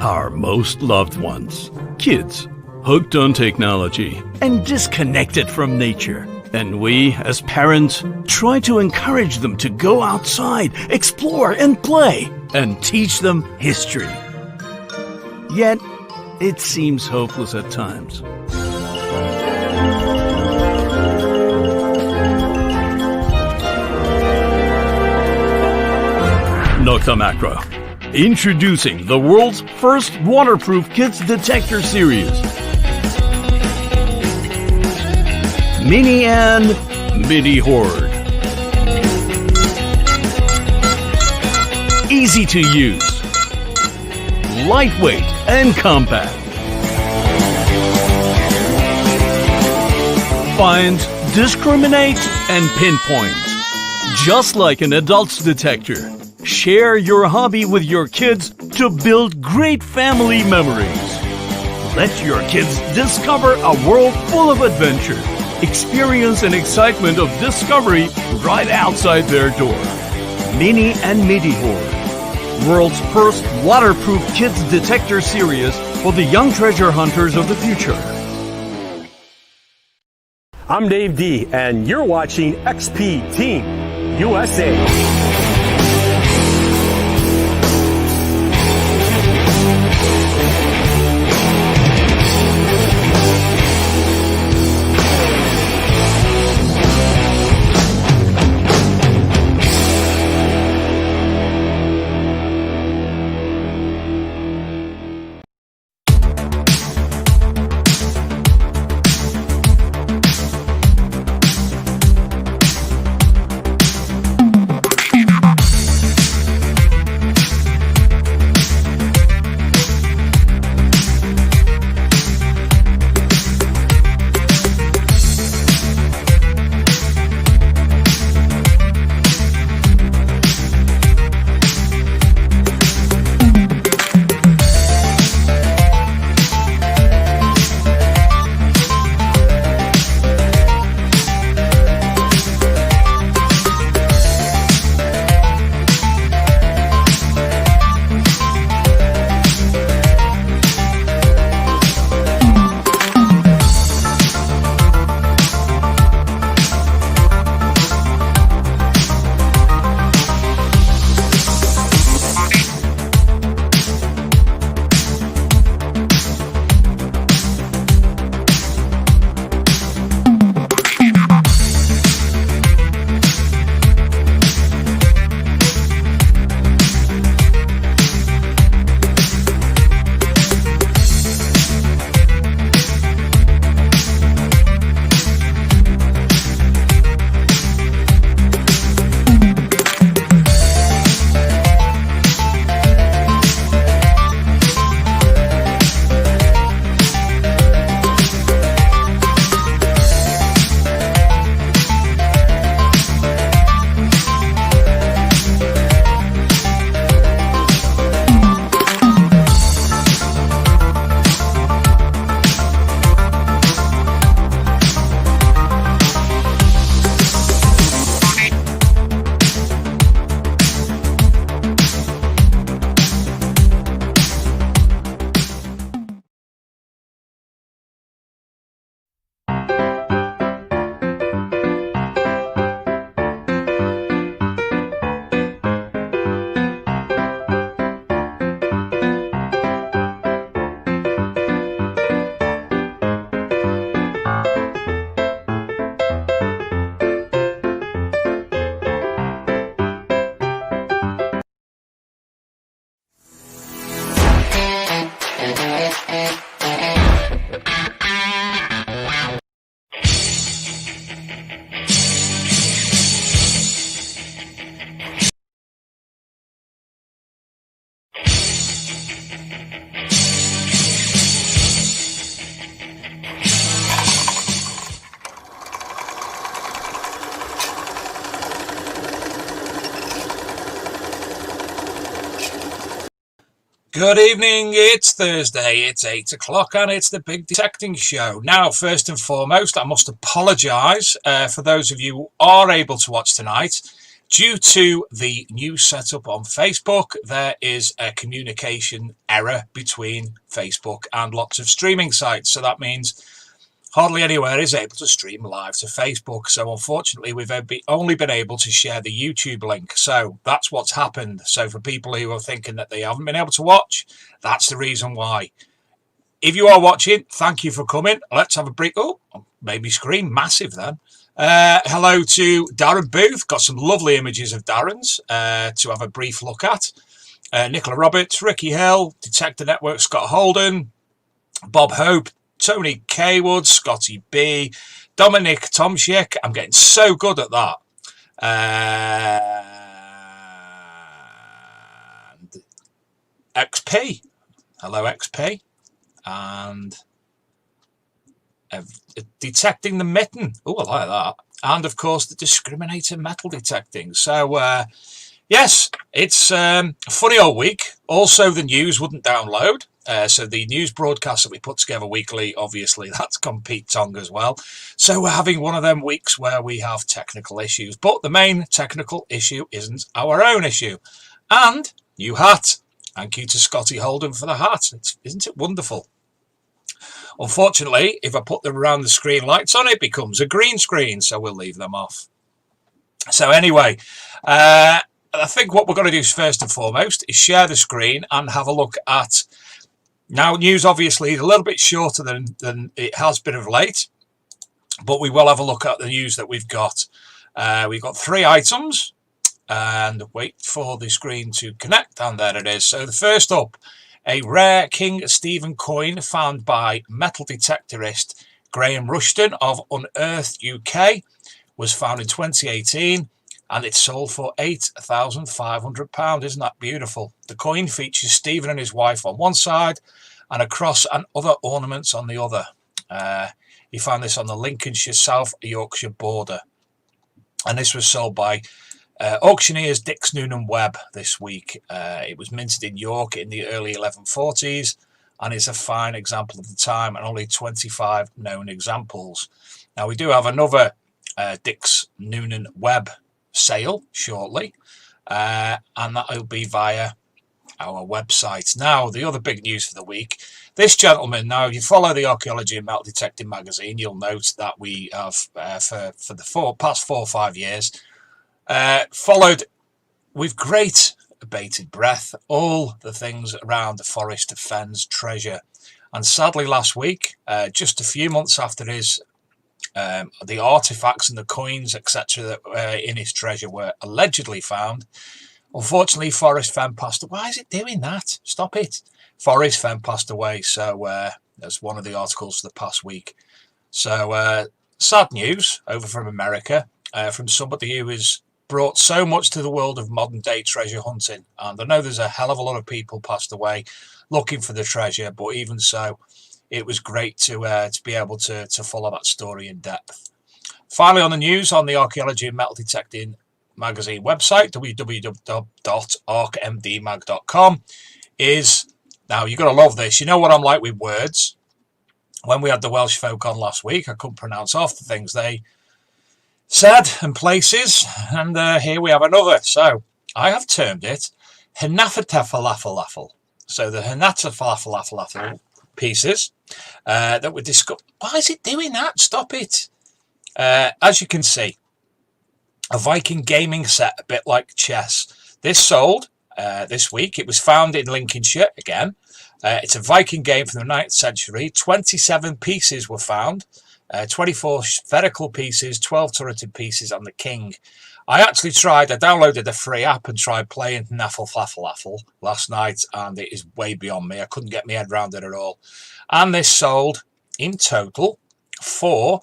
Our most loved ones, kids, hooked on technology and disconnected from nature. And we, as parents, try to encourage them to go outside, explore and play, and teach them history. Yet, it seems hopeless at times. Nokta Macro. Introducing the world's first waterproof kids detector series. Mini and Midi Horde. Easy to use. Lightweight and compact. Find, discriminate, and pinpoint. Just like an adult's detector. Share your hobby with your kids to build great family memories. Let your kids discover a world full of adventure, experience and excitement of discovery right outside their door. Mini and Midi Horde, world's first waterproof kids detector series for the young treasure hunters of the future. I'm Dave D, and you're watching XP Team USA. Good evening, it's Thursday, it's 8 o'clock and it's the Big Detecting Show. Now, first and foremost, I must apologise for those of you who are able to watch tonight. Due to the new setup on Facebook, there is a communication error between Facebook and lots of streaming sites. So that means hardly anywhere is able to stream live to Facebook. So unfortunately, we've only been able to share the YouTube link. So that's what's happened. So for people who are thinking that they haven't been able to watch, that's the reason why. If you are watching, thank you for coming. Let's have a break. Oh, maybe screen massive then. Hello to Darren Booth. Got some lovely images of Darren's to have a brief look at. Nicola Roberts, Ricky Hill, Detector Network, Scott Holden, Bob Hope, Tony Kaywood, Scotty B, Dominic Tomschick. I'm getting so good at that. And XP. Hello, XP. And Detecting the Mitten. Oh, I like that. And, of course, the Discriminator metal detecting. So, yes, it's a funny old week. Also, the news wouldn't download. So the news broadcast that we put together weekly, obviously, that's gone Pete Tong as well. So we're having one of them weeks where we have technical issues. But the main technical issue isn't our own issue. And new hat. Thank you to Scotty Holden for the hat. Isn't it wonderful? Unfortunately, if I put them around the screen lights on, it becomes a green screen. So we'll leave them off. So anyway, I think what we're going to do first and foremost is share the screen and have a look at... Now, news obviously is a little bit shorter than it has been of late, but we will have a look at the news that we've got. We've got 3 items, and wait for the screen to connect, and there it is. So the first up, a rare King Stephen coin found by metal detectorist Graham Rushton of Unearthed UK, was found in 2018. And it's sold for £8,500. Isn't that beautiful? The coin features Stephen and his wife on one side and a cross and other ornaments on the other. He found this on the Lincolnshire South Yorkshire border. And this was sold by auctioneers Dix Noonan Webb this week. It was minted in York in the early 1140s and is a fine example of the time, and only 25 known examples. Now, we do have another Dix Noonan Webb sale shortly, and that will be via our website. Now, the other big news for the week, this gentleman, now if you follow the Archaeology and Metal Detecting magazine, you'll note that we have for the past 4 or 5 years followed with great bated breath all the things around the Forest of Fens treasure. And sadly last week, just a few months after his the artifacts and the coins, etc., that in his treasure were allegedly found. Unfortunately, Forest Fen passed away. Why is it doing that? Stop it. Forest Fen passed away. So that's one of the articles for the past week. So sad news over from America, from somebody who has brought so much to the world of modern day treasure hunting. And I know there's a hell of a lot of people passed away looking for the treasure, but even so, it was great to be able to follow that story in depth. Finally, on the news, on the Archaeology and Metal Detecting magazine website, www.archmdmag.com, is, now you've got to love this. You know what I'm like with words. When we had the Welsh folk on last week, I couldn't pronounce half the things they said and places, and here we have another. So I have termed it Hinafata Falafel. So the Hinata Falafel pieces that were discussed. Why is it doing that? Stop it. As you can see, a Viking gaming set, a bit like chess. This sold this week. It was found in Lincolnshire again. It's a Viking game from the 9th century. 27 pieces were found. 24 spherical pieces, 12 turreted pieces, and the king. I downloaded a free app and tried playing Naffle Flaffle last night, and it is way beyond me. I couldn't get my head around it at all. And this sold in total for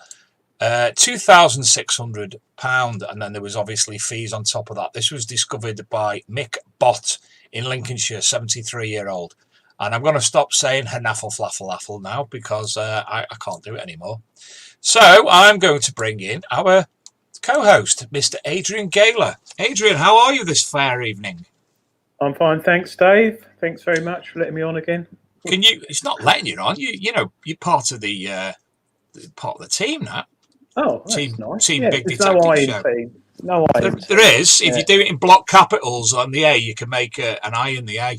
£2,600, and then there was obviously fees on top of that. This was discovered by Mick Bott in Lincolnshire, 73-year-old. And I'm going to stop saying Hanaffle Flaffle now because I can't do it anymore. So I'm going to bring in our co-host, Mr. Adrian Gaylor. Adrian, how are you this fair evening? I'm fine, thanks, Dave. Thanks very much for letting me on again. It's not letting you on. You're part of the team now. Oh, that's nice. Team yeah, Big there's Detective no I in Show. team. No I. There is. If you do it in block capitals on the A, you can make an I in the A.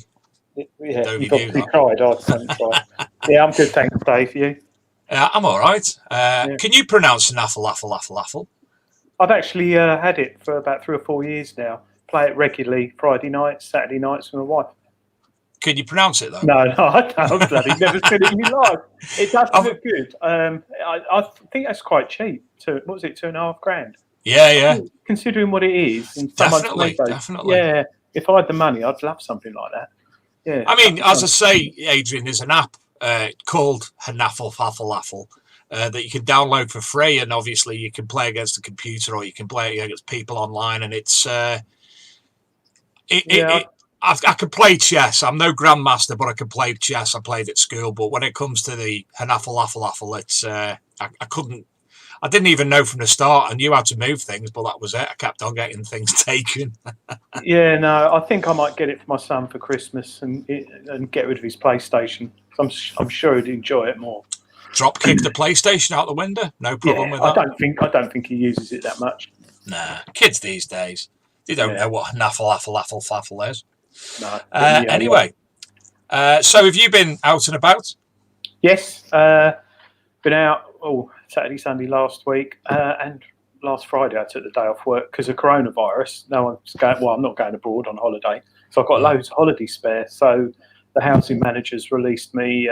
Yeah, Don't you've you do obviously that? tried. I haven't tried. Yeah, I'm good, thanks, Dave. You? I'm all right. Yeah. Can you pronounce naffle? I've actually had it for about 3 or 4 years now. Play it regularly Friday nights, Saturday nights with my wife. Can you pronounce it, though? No, I don't. Bloody never seen it in my life. It does I've- look good. I think that's quite cheap. What was it, $2.5 grand? Yeah. Considering what it is, and someone's made those. Definitely. Yeah, if I had the money, I'd love something like that. Yeah. I mean, as I say, Adrian, there's an app called Hanaffle that you can download for free, and obviously you can play against the computer or you can play against people online, and it's I could play chess. I'm no grandmaster, but I can play chess. I played at school, but when it comes to the Hanaffle, it's I couldn't. I didn't even know from the start. I knew how to move things, but that was it. I kept on getting things taken. Yeah, no, I think I might get it for my son for Christmas and get rid of his PlayStation. I'm sure he'd enjoy it more. Drop kick the PlayStation out the window. No problem with that. I don't think he uses it that much. Nah, kids these days, they don't know what naffle is. No. Anyway, so have you been out and about? Yes, been out Saturday, Sunday last week, and last Friday I took the day off work because of coronavirus. No one's going. Well, I'm not going abroad on holiday, so I've got loads of holiday spare. So the housing managers released me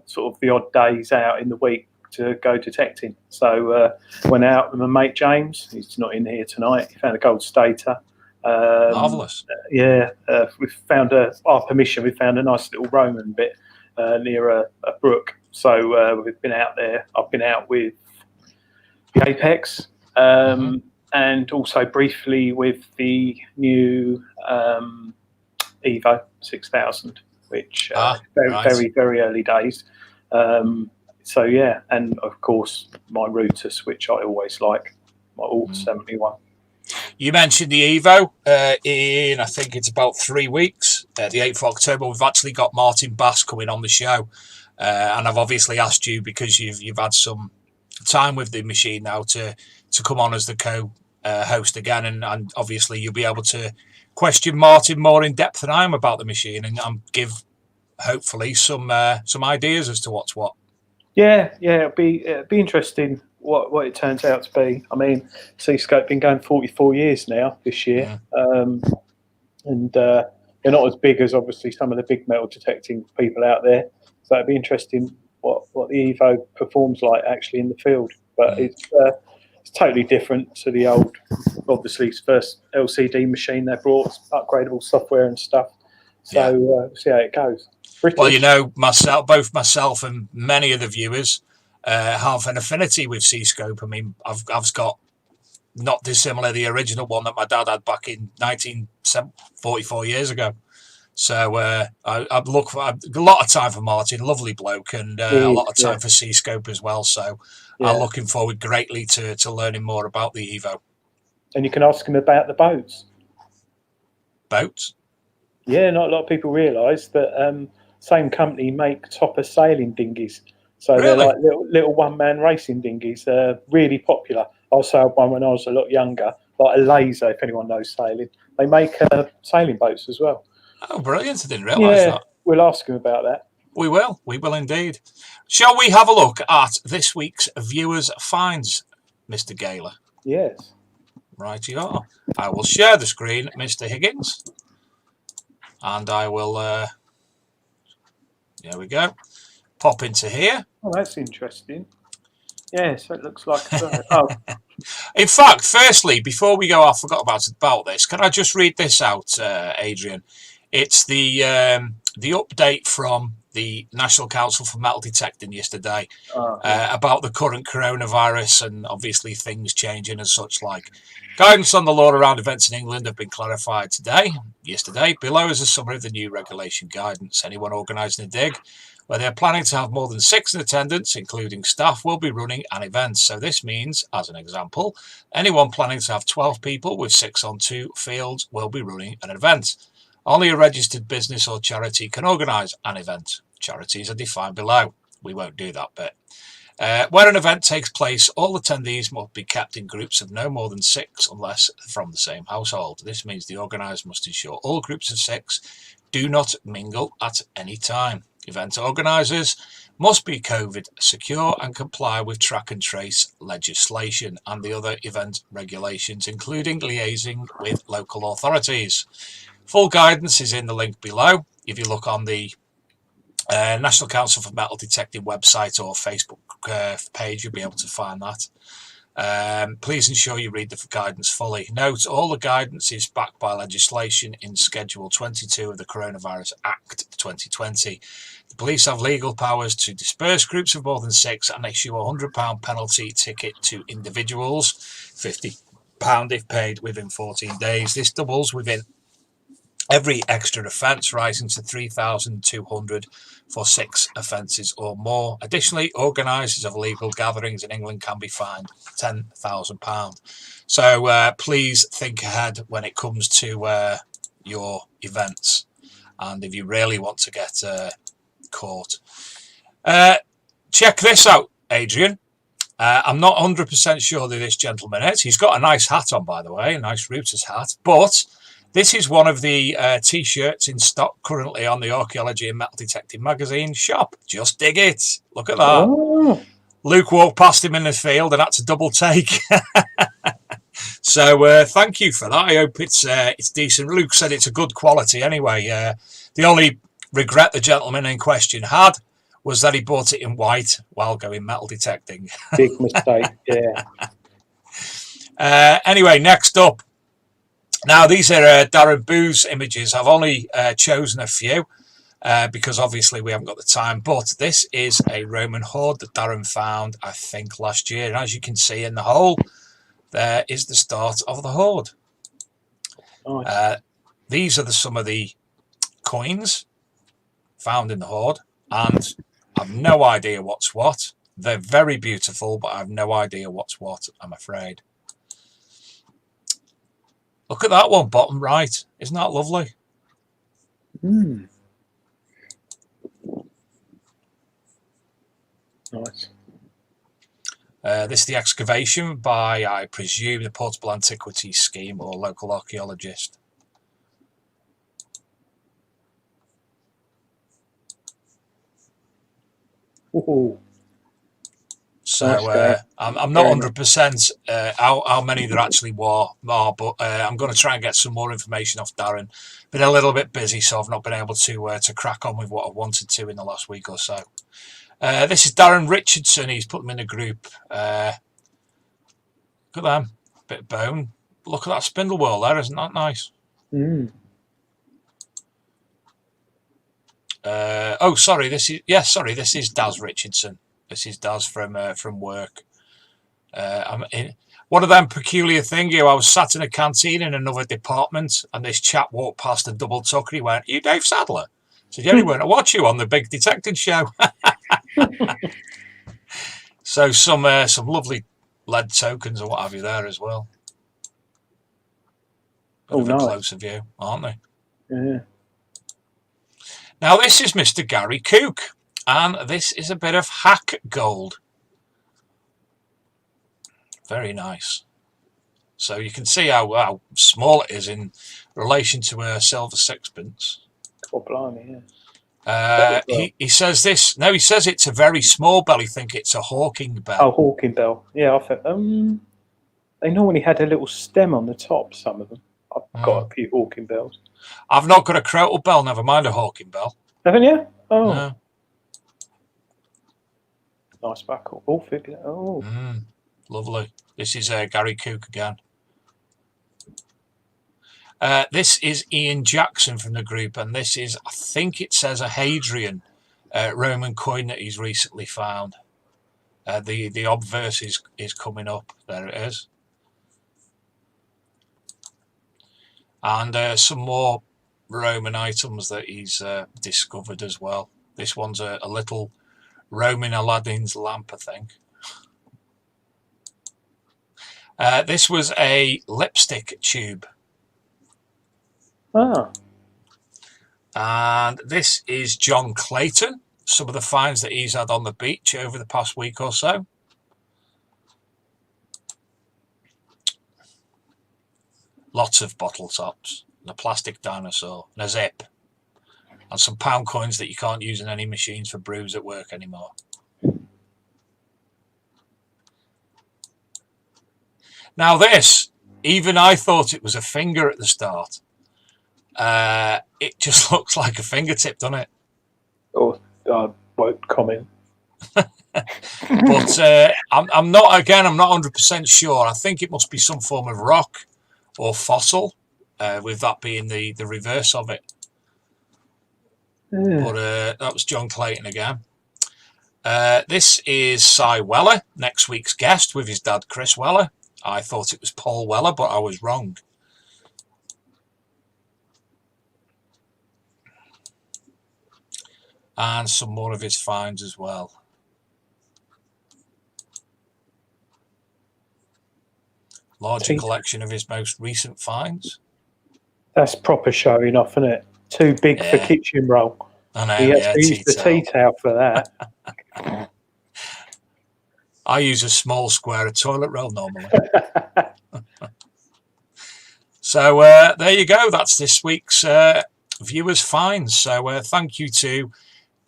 sort of the odd days out in the week to go detecting. So went out with my mate James. He's not in here tonight. He found a gold stater. Marvellous. Yeah, we found our permission. We found a nice little Roman bit near a brook. So we've been out there. I've been out with the Apex and also briefly with the new Evo 6000, which very early days. So yeah, and of course my Rutus, which I always like, my Alt 71. You mentioned the Evo in, I think it's about 3 weeks. The 8th of October, we've actually got Martin Bass coming on the show. And I've obviously asked you because you've had some time with the machine now to come on as the co-host again. And obviously you'll be able to question Martin more in depth than I am about the machine and give, hopefully, some ideas as to what's what. Yeah, it'll be interesting what it turns out to be. I mean, Seascope been going 44 years now this year, and they're not as big as obviously some of the big metal detecting people out there. So it'd be interesting what the Evo performs like actually in the field. But it's totally different to the old, obviously first LCD machine they brought, upgradable software and stuff. So we'll see how it goes. British. Well, you know, both myself and many of the viewers have an affinity with Seascope. I mean, I've got not dissimilar the original one that my dad had back in 44 years ago. So I'd look for a lot of time for Martin, lovely bloke, and a lot of time for Seascope as well. So I'm looking forward greatly to learning more about the Evo. And you can ask him about the boats. Boats? Yeah, not a lot of people realise that same company make topper sailing dinghies. So they're like little one-man racing dinghies. Really popular. I sailed one when I was a lot younger, like a laser, if anyone knows sailing. They make sailing boats as well. Oh, brilliant. I didn't realise that. We'll ask him about that. We will indeed. Shall we have a look at this week's viewers' finds, Mr. Gaylor? Yes. Right you are. I will share the screen, Mr. Higgins. And I will, there we go, pop into here. Oh, that's interesting. Yeah, so it looks like... In fact, firstly, before we go, I forgot about this. Can I just read this out, Adrian? It's the update from the National Council for Metal Detecting yesterday about the current coronavirus and obviously things changing and such like. Guidance on the law around events in England have been clarified yesterday. Below is a summary of the new regulation guidance. Anyone organising a dig where they're planning to have more than 6 in attendance, including staff, will be running an event. So this means, as an example, anyone planning to have 12 people with 6 on 2 fields will be running an event. Only a registered business or charity can organise an event. Charities are defined below. We won't do that bit. When an event takes place, all attendees must be kept in groups of no more than 6 unless from the same household. This means the organiser must ensure all groups of 6 do not mingle at any time. Event organisers must be COVID secure and comply with track and trace legislation and the other event regulations, including liaising with local authorities. Full guidance is in the link below. If you look on the National Council for Metal Detecting website or Facebook page, you'll be able to find that. Please ensure you read the guidance fully. Note, all the guidance is backed by legislation in Schedule 22 of the Coronavirus Act 2020. The police have legal powers to disperse groups of more than 6 and issue a £100 penalty ticket to individuals, £50 if paid within 14 days. This doubles within every extra offence, rising to £3,200 for 6 offences or more. Additionally, organisers of illegal gatherings in England can be fined £10,000. So please think ahead when it comes to your events, and if you really want to get caught. Check this out, Adrian. I'm not 100% sure who this gentleman is. He's got a nice hat on, by the way, a nice Reuters hat, but this is one of the T-shirts in stock currently on the Archaeology and Metal Detecting magazine shop. Just dig it. Look at that. Oh. Luke walked past him in the field and had to double take. So thank you for that. I hope it's decent. Luke said it's a good quality anyway. The only regret the gentleman in question had was that he bought it in white while going metal detecting. Big mistake, yeah. Anyway, next up. Now, these are Darren Booth's images. I've only chosen a few because obviously we haven't got the time. But this is a Roman hoard that Darren found, I think, last year. And as you can see in the hole, there is the start of the hoard. Nice. These are some of the coins found in the hoard. And I've no idea what's what. They're very beautiful, but I have no idea what's what, I'm afraid. Look at that one, bottom right. Isn't that lovely? Mm. Nice. This is the excavation by, I presume, the Portable Antiquities Scheme or local archaeologist. Ooh. So I'm not 100% how many there actually were, but I'm going to try and get some more information off Darren. Been a little bit busy, so I've not been able to crack on with what I wanted to in the last week or so. This is Darren Richardson. He's put them in a group. Look at them, bit of bone. Look at that spindle whorl there, isn't that nice? Mm. Oh, sorry. This is Daz Richardson. This is Daz from work. One of them peculiar thing. I was sat in a canteen in another department, and this chap walked past and double took, and he went, "Are you Dave Sadler?" I said, "Yeah, he went to watch you on the Big Detecting Show." So some lovely lead tokens or what have you there as well. Bit of a closer view, aren't they? Yeah. Now this is Mr. Gary Cook. And this is a bit of hack gold. Very nice. So you can see how small it is in relation to a silver sixpence. Oh, blimey, yeah. He says this. No, he says it's a very small bell. He think it's a hawking bell. Oh, hawking bell. Yeah, I thought they normally had a little stem on the top, some of them. I've got a few hawking bells. I've not got a crotal bell, never mind a hawking bell. Haven't you? Oh. No. Nice buckle. Oh, figure. Oh. Lovely. This is Gary Cook again. This is Ian Jackson from the group, and this is, I think it says a Hadrian Roman coin that he's recently found. The obverse is coming up. There it is. And some more Roman items that he's discovered as well. This one's a little Roman Aladdin's lamp, I think. This was a lipstick tube. Ah. And this is John Clayton. some of the finds that he's had on the beach over the past week or so. Lots of bottle tops, and a plastic dinosaur, and a zip, and some pound coins that you can't use in any machines for brews at work anymore. Now this, even I thought it was a finger at the start. It just looks like a fingertip, doesn't it? Oh, I won't comment. But I'm not 100% sure. I think it must be some form of rock or fossil, with that being the reverse of it. Yeah. But that was John Clayton again. This is Cy Weller, next week's guest, with his dad Chris Weller. I thought it was Paul Weller, but I was wrong. And some more of his finds as well. Larger collection of his most recent finds. That's proper showing off, isn't it? Too big for kitchen roll. I know, He has to use the tea towel for that. I use a small square of toilet roll normally. So there you go. That's this week's viewers' finds. So thank you to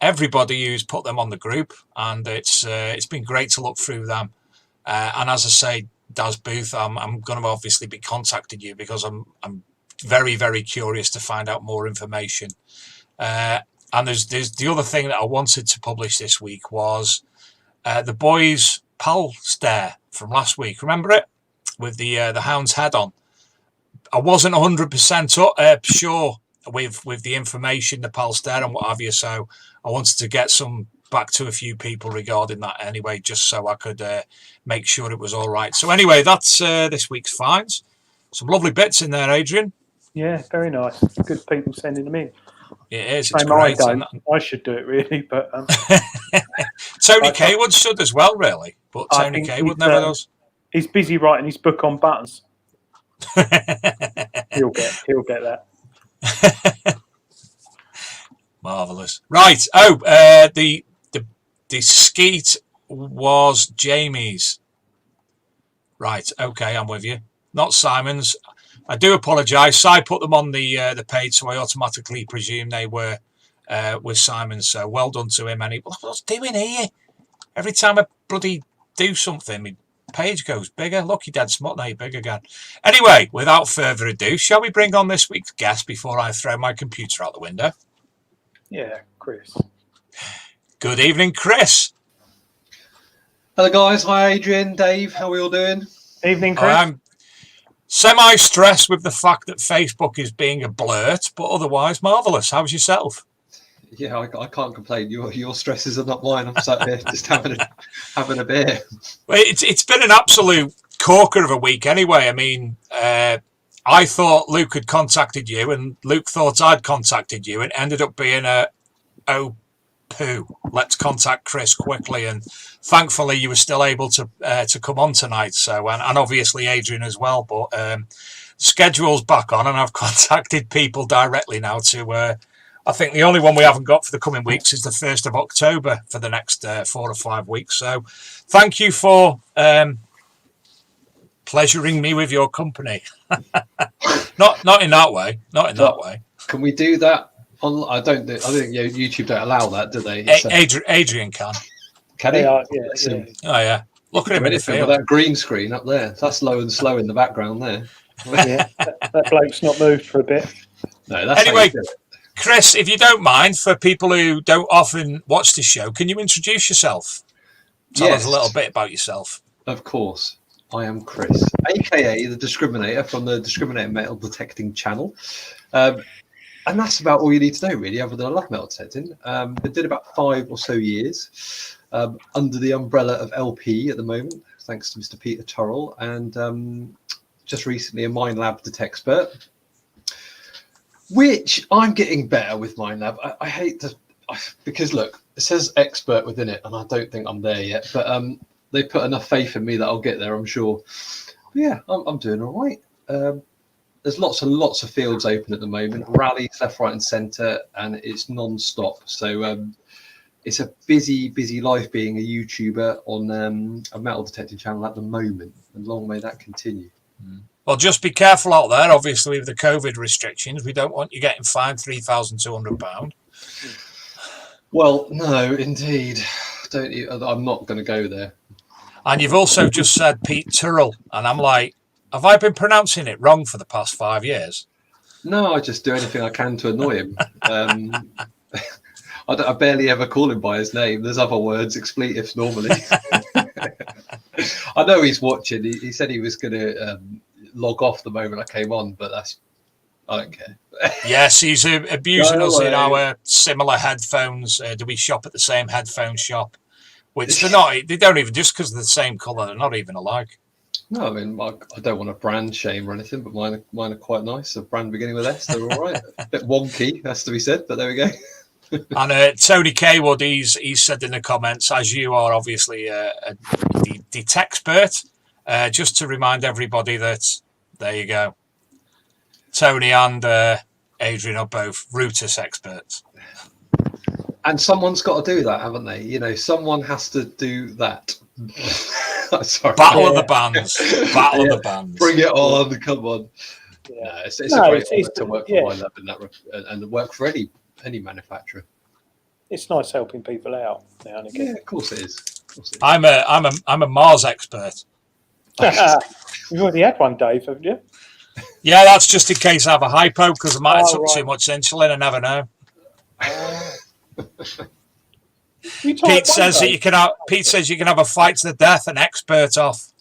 everybody who's put them on the group, and it's been great to look through them. And as I say, Daz Booth, I'm going to obviously be contacting you because I'm very, very curious to find out more information. And there's the other thing that I wanted to publish this week was the boys' pal stare from last week. Remember it? With the hound's head on. I wasn't 100% sure with the information, the pal stare and what have you, so I wanted to get some back to a few people regarding that anyway, just so I could make sure it was all right. So anyway, that's this week's finds. Some lovely bits in there, Adrian. Yeah, very nice. Good people sending them in. It is. It's great. I should do it really, but Tony Kaywood should as well, really. But Tony Kaywood never does. He's busy writing his book on buttons. He'll get that. Marvellous. Right. Oh, the skeet was Jamie's. Right. Okay, I'm with you. Not Simon's. I do apologise. Si put them on the page, so I automatically presume they were with Simon. So well done to him. And what's doing here? Every time I bloody do something, my page goes bigger. Look, he dead smut now, big again. Anyway, without further ado, shall we bring on this week's guest before I throw my computer out the window? Yeah, Chris. Good evening, Chris. Hello, guys. Hi, Adrian, Dave. How are we all doing? Evening, Chris. I'm semi-stressed with the fact that Facebook is being a blurt, but otherwise marvellous. How's yourself? Yeah, I can't complain. Your stresses are not mine. I'm sat here just having a beer. Well, it's been an absolute corker of a week anyway. I mean, I thought Luke had contacted you, and Luke thought I'd contacted you, and ended up being oh poo. Let's contact Chris quickly, and thankfully you were still able to come on tonight. So, and obviously Adrian as well. But schedule's back on, and I've contacted people directly now to. I think the only one we haven't got for the coming weeks is the 1st of October for the next 4 or 5 weeks. So, thank you for pleasuring me with your company. not in that way. Not in that way. Can we do that? I don't think YouTube don't allow that, do they? Adrian can. Can he? Yeah. Oh yeah. Look at him in the field. That green screen up there. That's low and slow in the background there. Yeah, that bloke's not moved for a bit. No, that's anyway. Chris, if you don't mind, for people who don't often watch this show, can you introduce yourself? Tell us a little bit about yourself. Of course. I am Chris, a.k.a. the Discriminator from the Discriminator Metal Detecting channel. And that's about all you need to know, really, other than I love metal detecting. I did about 5 or so years under the umbrella of LP at the moment, thanks to Mr. Peter Turrell, and just recently a Mind Lab Detexpert, which I'm getting better with Mind Lab. I hate to, because look, it says expert within it, and I don't think I'm there yet, but they put enough faith in me that I'll get there, I'm sure. But yeah, I'm doing all right. There's lots and lots of fields open at the moment, rallies left, right, and centre, and it's non-stop. So it's a busy life being a YouTuber on a metal detecting channel at the moment, and long may that continue. Well, just be careful out there. Obviously, with the COVID restrictions, we don't want you getting fined £3,200. Well, no, indeed. I'm not going to go there. And you've also just said Pete Turrell, and I'm like, have I been pronouncing it wrong for the past 5 years? No, I just do anything I can to annoy him. I barely ever call him by his name. There's other words, expletives normally. I know he's watching. He said he was going to log off the moment I came on, but I don't care. Yes, he's abusing Go us in away. our similar headphones. Do we shop at the same headphone shop? Which they're not. They don't even, just because they're the same colour, they're not even alike. No, I mean, I don't want to brand shame or anything, but mine are quite nice. A brand beginning with S, they're all right. A bit wonky, has to be said, but there we go. And Tony Kaywood, he's said in the comments, as you are obviously the techspert, just to remind everybody that, there you go, Tony and Adrian are both Rootus experts. And someone's got to do that, haven't they? You know, someone has to do that. Sorry. Battle of the bands. Battle of the bands. Bring it on, come on. Yeah. No, it's a great honour to work for YLab and work for any manufacturer. It's nice helping people out now and Yeah, again. of course it is. I'm a Mars expert. You've already had one, Dave, haven't you? Yeah, that's just in case I have a hypo, because I might have took right. too much insulin. I never know. Pete says you can have a fight to the death, an expert off.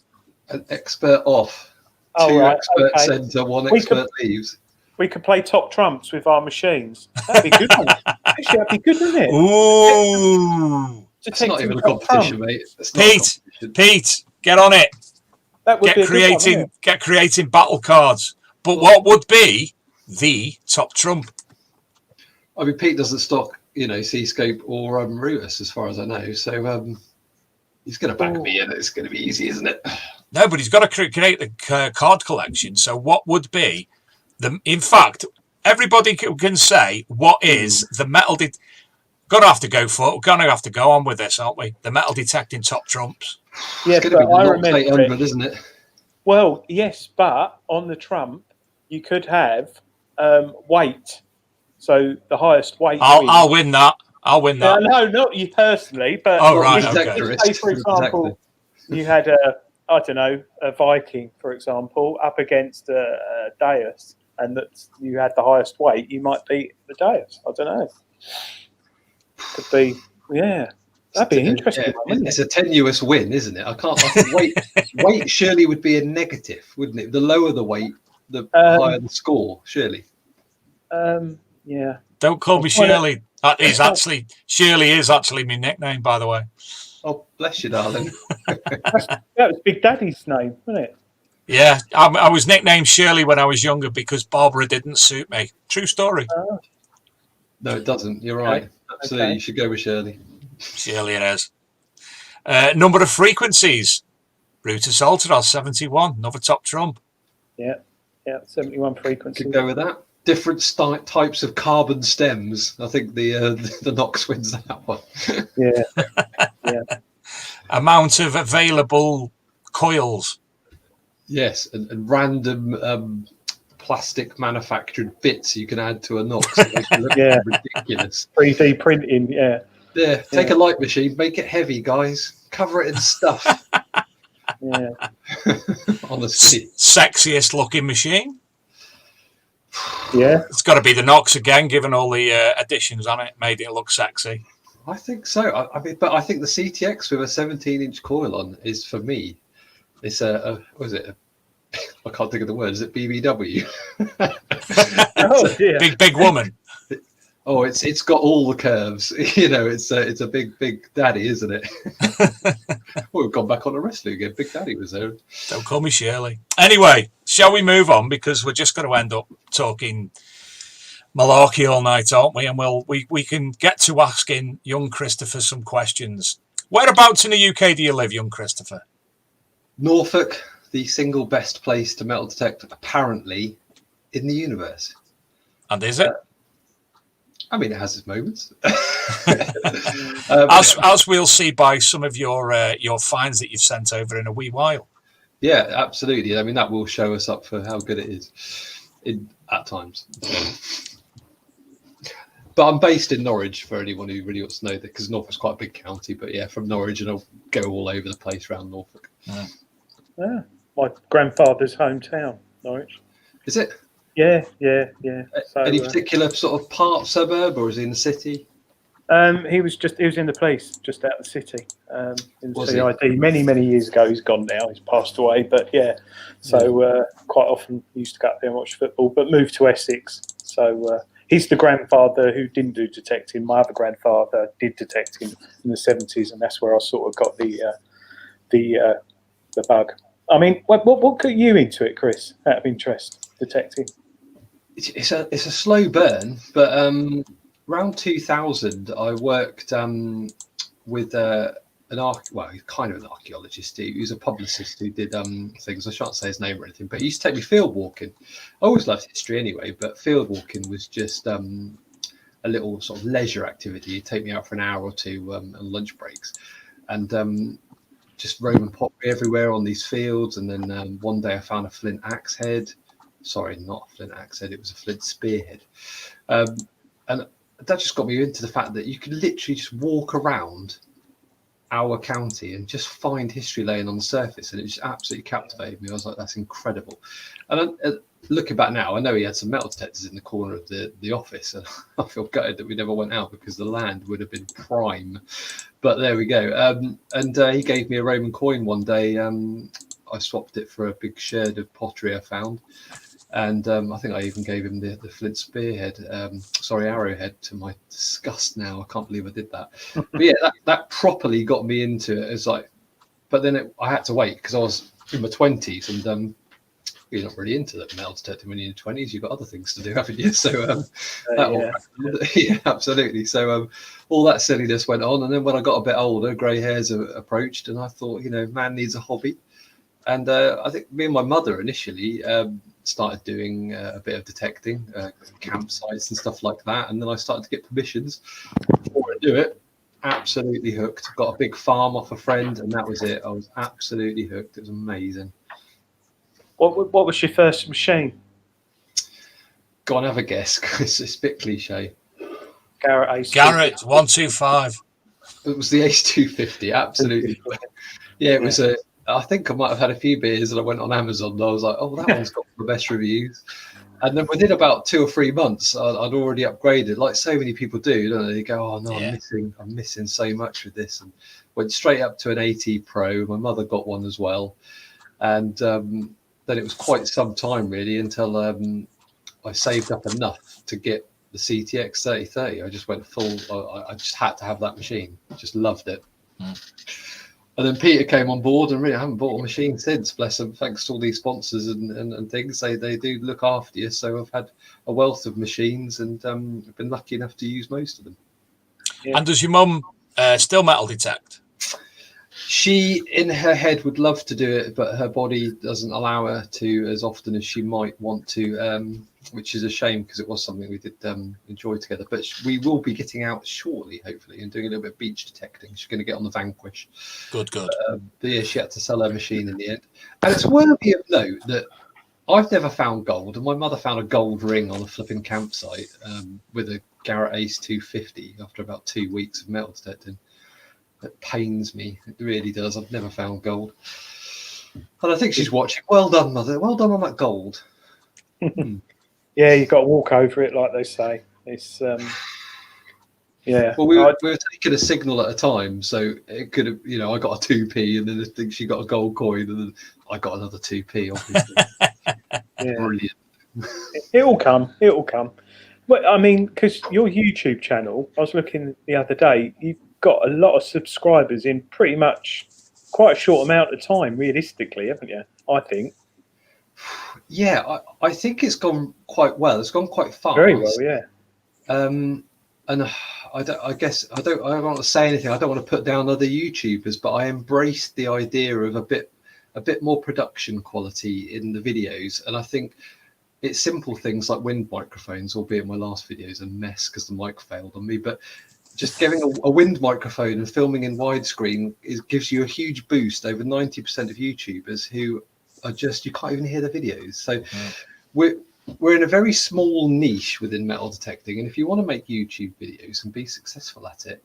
An expert off. Oh, Two right, experts okay. enter, one We expert leaves. We could play top trumps with our machines. That'd be good, wouldn't it? Actually, that'd be good, wouldn't it? Ooh. It's not even a Detecting top competition, trump. mate. It's not a competition. Pete, get on it. That would be a good one, wouldn't it? Get creating battle cards. But what would be the top trump? I mean, Pete doesn't stock, Seascape or Rootus, as far as I know. So he's going to back me in. It's going to be easy, isn't it? No, but he's got to create the card collection. So what would be in fact, everybody can say what is the metal. We're going to have to go on with this, aren't we? The metal detecting top trumps. Yeah, it's going to be I the remember 800, isn't it? Well, yes, but on the trump, you could have weight. So the highest weight. I'll win that. I'll win that. No, not you personally, but right, okay. Say, for example, you had a Viking, for example, up against a Deus, and that you had the highest weight, you might beat the Deus. I don't know. Could be, yeah. That'd be interesting. Yeah, wouldn't it's it? a tenuous win, isn't it? I think weight surely would be a negative, wouldn't it? The lower the weight, the higher the score, surely. Yeah. Don't call me Shirley. Shirley is actually my nickname, by the way. Oh, bless you, darling. That was Big Daddy's name, wasn't it? Yeah, I was nicknamed Shirley when I was younger because Barbara didn't suit me. True story. No, it doesn't. You're right. Absolutely. Okay. You should go with Shirley. Shirley it is. Number of frequencies. Rootus Ultra 71. Another top trump. Yeah, 71 frequency. Could go with that. Different types of carbon stems. I think the Nox wins that one. Yeah. Amount of available coils. Yes, and random plastic manufactured bits you can add to a Nox. To make it look ridiculous. 3D printing, yeah. Yeah, take a light machine, make it heavy, guys. Cover it in stuff. Yeah. Honestly. Sexiest looking machine. Yeah. It's got to be the Nox again, given all the additions on it, made it look sexy. I think so. I mean, but I think the CTX with a 17-inch coil on is, for me, it's what is it? I can't think of the word. Is it BBW? Oh, dear. Big woman. Oh, it's got all the curves. It's a big daddy, isn't it? Well, we've gone back on the wrestling again. Big Daddy was there. Don't call me Shirley. Anyway, shall we move on, because we're just going to end up talking malarkey all night, aren't we? And we can get to asking young Christopher some questions. Whereabouts in the UK do you live, young Christopher? Norfolk, the single best place to metal detect, apparently, in the universe. And is it? I mean, it has its moments. As we'll see by some of your finds that you've sent over in a wee while. Yeah, absolutely. I mean, that will show us up for how good it is at times. But I'm based in Norwich for anyone who really wants to know that, because Norfolk's quite a big county. But yeah, from Norwich, and I'll go all over the place around Norfolk. Yeah, my grandfather's hometown, Norwich. Is it? Yeah. So, any particular sort of part, suburb, or is he in the city? he was in the police just out of the city, in Was CID. Many years ago. He's gone now. He's passed away. But yeah, so quite often used to go up there and watch football. But moved to Essex. So he's the grandfather who didn't do detecting. My other grandfather did detecting in the 70s, and that's where I sort of got the bug. I mean, what got you into it, Chris? Out of interest, detecting. It's a slow burn, but around 2000, I worked with kind of an archaeologist. He was a publicist who did things. I shan't say his name or anything, but he used to take me field walking. I always loved history anyway, but field walking was just a little sort of leisure activity. He'd take me out for an hour or two on lunch breaks, and just roaming pottery everywhere on these fields. And then one day I found a flint axe head. Sorry, not a flint axe head. It was a flint spearhead. And that just got me into the fact that you could literally just walk around our county and just find history laying on the surface, and it just absolutely captivated me. I was like, that's incredible. And looking back now, I know he had some metal detectors in the corner of the office, and I feel gutted that we never went out, because the land would have been prime. But there we go. And he gave me a Roman coin one day. I swapped it for a big sherd of pottery I found. And I think I even gave him the flint spearhead, arrowhead, to my disgust now. I can't believe I did that. But yeah, that properly got me into it. It's like, but then I had to wait, because I was in my 20s, and you're not really into that metal detecting when you're in your 20s. You've got other things to do, haven't you? So yeah, absolutely. So all that silliness went on, and then when I got a bit older, grey hairs approached, and I thought, man needs a hobby. And I think me and my mother initially started doing a bit of detecting, campsites and stuff like that. And then I started to get permissions. Before I do it, absolutely hooked. Got a big farm off a friend, and that was it. I was absolutely hooked. It was amazing. What was your first machine? Go on, have a guess. It's a bit cliche. Garrett 125. It was the Ace 250, absolutely. Yeah, it was I think I might have had a few beers, and I went on Amazon, and I was like, oh, that one's got the best reviews. And then within about 2 or 3 months, I'd already upgraded, like so many people do, don't they? They go, oh no, yeah. I'm missing so much with this, and went straight up to an AT Pro. My mother got one as well, and then it was quite some time really until I saved up enough to get the CTX 3030. I just went full. I just had to have that machine. Just loved it. And then Peter came on board, and really I haven't bought a machine since, bless them, thanks to all these sponsors and things. They do look after you. So I've had a wealth of machines, and I've been lucky enough to use most of them. Yeah. And does your mum still metal detect? She, in her head, would love to do it, but her body doesn't allow her to as often as she might want to, which is a shame, because it was something we did enjoy together. But we will be getting out shortly, hopefully, and doing a little bit of beach detecting. She's going to get on the Vanquish. Good. But yeah, she had to sell her machine in the end. And it's worthy of note that I've never found gold, and my mother found a gold ring on a flipping campsite with a Garrett Ace 250 after about 2 weeks of metal detecting. It pains me. It really does. I've never found gold. And I think she's watching. Well done, Mother. Well done on that gold. Yeah, you've got to walk over it, like they say. It's yeah. Well, we were taking a signal at a time, so it could have, I got a 2p, and then I think she got a gold coin, and then I got another 2p, obviously. Yeah. Brilliant. It'll come. Well, I mean, because your YouTube channel, I was looking the other day, you've got a lot of subscribers in pretty much quite a short amount of time, realistically, haven't you? I think. Yeah, I think it's gone quite well. It's gone quite fast. Very well, yeah. And I don't want to say anything. I don't want to put down other YouTubers, but I embraced the idea of a bit more production quality in the videos, and I think it's simple things like wind microphones, albeit my last video is a mess because the mic failed on me. But just getting a wind microphone and filming in widescreen gives you a huge boost over 90% of YouTubers who are just, you can't even hear the videos. So we're in a very small niche within metal detecting, and if you want to make YouTube videos and be successful at it,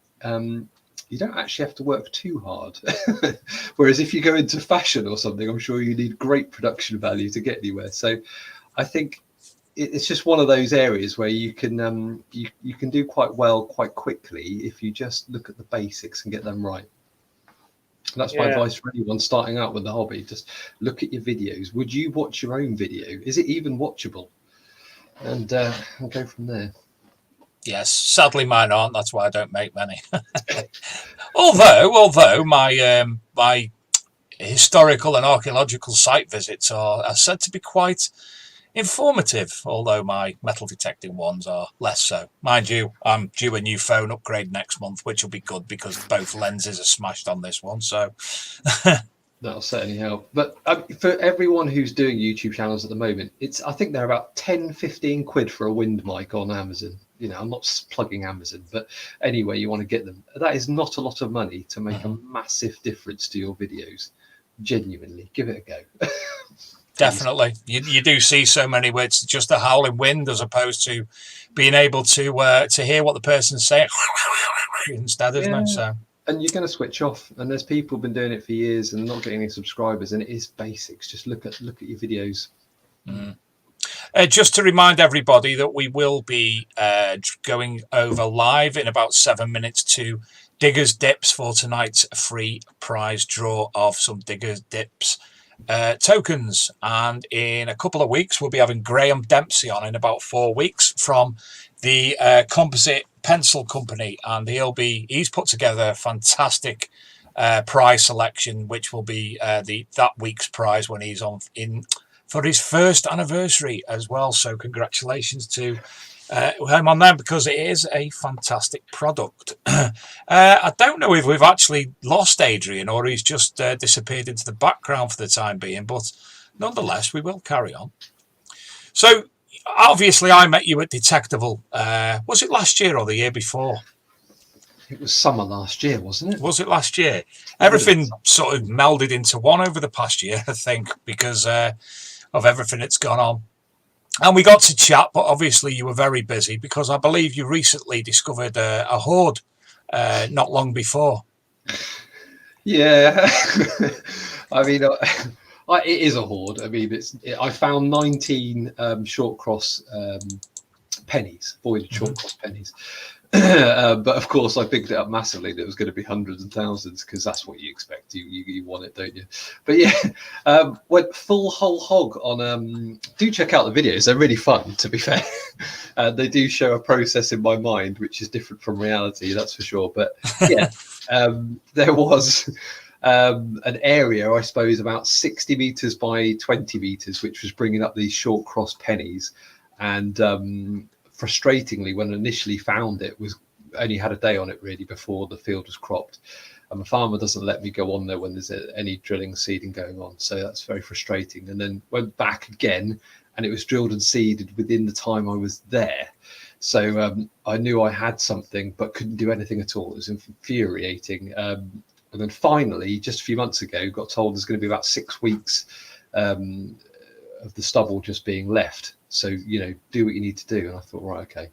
you don't actually have to work too hard. Whereas if you go into fashion or something, I'm sure you need great production value to get anywhere. So I think it's just one of those areas where you can you can do quite well quite quickly if you just look at the basics and get them right. And that's my advice for anyone starting out with the hobby. Just look at your videos. Would you watch your own video? Is it even watchable? And go from there. Yes, sadly mine aren't. That's why I don't make many. although my historical and archaeological site visits are said to be quite informative, although my metal detecting ones are less so. Mind you, I'm due a new phone upgrade next month, which will be good because both lenses are smashed on this one. So that'll certainly help. But for everyone who's doing YouTube channels at the moment, I think they're about 10-15 quid for a wind mic on Amazon. You know, I'm not plugging Amazon, but anyway, you want to get them. That is not a lot of money to make a massive difference to your videos. Genuinely, give it a go. Definitely. You do see so many where it's just a howling wind as opposed to being able to hear what the person's saying instead, isn't it? So. And you're going to switch off. And there's people been doing it for years and not getting any subscribers. And it is basics. Just look at your videos. Just to remind everybody that we will be going over live in about 7 minutes to Diggers Dips for tonight's free prize draw of some Diggers Dips tokens, and in a couple of weeks we'll be having Graham Dempsey on in about 4 weeks from the Composite Pencil Company, and he's put together a fantastic prize selection, which will be that week's prize when he's on in for his first anniversary as well. So congratulations to him on that, because it is a fantastic product. I don't know if we've actually lost Adrian or he's just disappeared into the background for the time being, but nonetheless, we will carry on. So obviously I met you at Detectable. Was it last year or the year before? It was summer last year, wasn't it? Was it last year? Everything sort of melded into one over the past year, I think, because of everything that's gone on. And we got to chat, but obviously you were very busy because I believe you recently discovered a hoard not long before. Yeah. I mean, it is a hoard. I mean, I found 19 short cross pennies, voided short cross pennies. But of course, I picked it up massively. There was going to be hundreds and thousands because that's what you expect. You want it, don't you? But yeah, went full whole hog on. Do check out the videos; they're really fun. To be fair, they do show a process in my mind which is different from reality. That's for sure. But yeah, there was an area, I suppose, about 60 meters by 20 meters, which was bringing up these short cross pennies, and frustratingly, when I initially found it, was only had a day on it really before the field was cropped, and the farmer doesn't let me go on there when there's any drilling seeding going on, so that's very frustrating. And then went back again, and it was drilled and seeded within the time I was there, so I knew I had something but couldn't do anything at all. It was infuriating. And then finally, just a few months ago, got told there's going to be about 6 weeks of the stubble just being left. So, do what you need to do. And I thought, right, okay,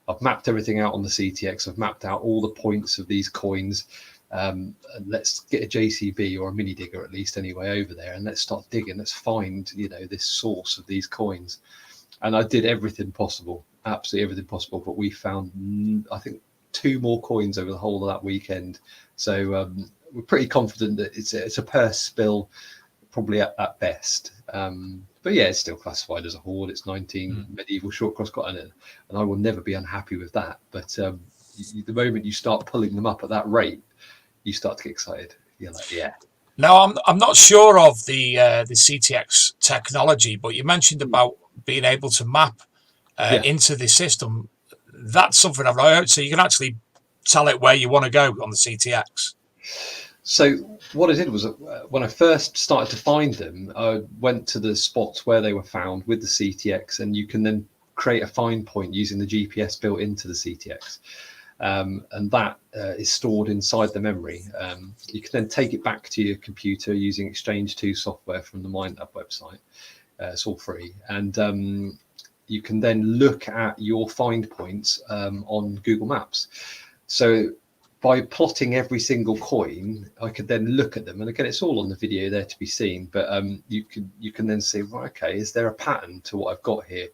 I've mapped everything out on the CTX. I've mapped out all the points of these coins. And let's get a JCB or a mini digger, at least anyway, over there. And let's start digging. Let's find, this source of these coins. And I did everything possible, absolutely everything possible. But we found, I think, 2 more coins over the whole of that weekend. So we're pretty confident that it's a purse spill, probably at best. But yeah, it's still classified as a hoard. It's 19 medieval short cross cotton, and I will never be unhappy with that. But the moment you start pulling them up at that rate, you start to get excited. You're like, yeah. Now, I'm not sure of the CTX technology, but you mentioned about being able to map into the system. That's something I've heard. So you can actually tell it where you want to go on the CTX. So what I did was when I first started to find them, I went to the spots where they were found with the CTX, and you can then create a find point using the GPS built into the CTX. And that is stored inside the memory. You can then take it back to your computer using Exchange 2 software from the MindHub website. It's all free. And you can then look at your find points on Google Maps. So by plotting every single coin, I could then look at them. And again, it's all on the video there to be seen. But you can then see, well, okay, is there a pattern to what I've got here?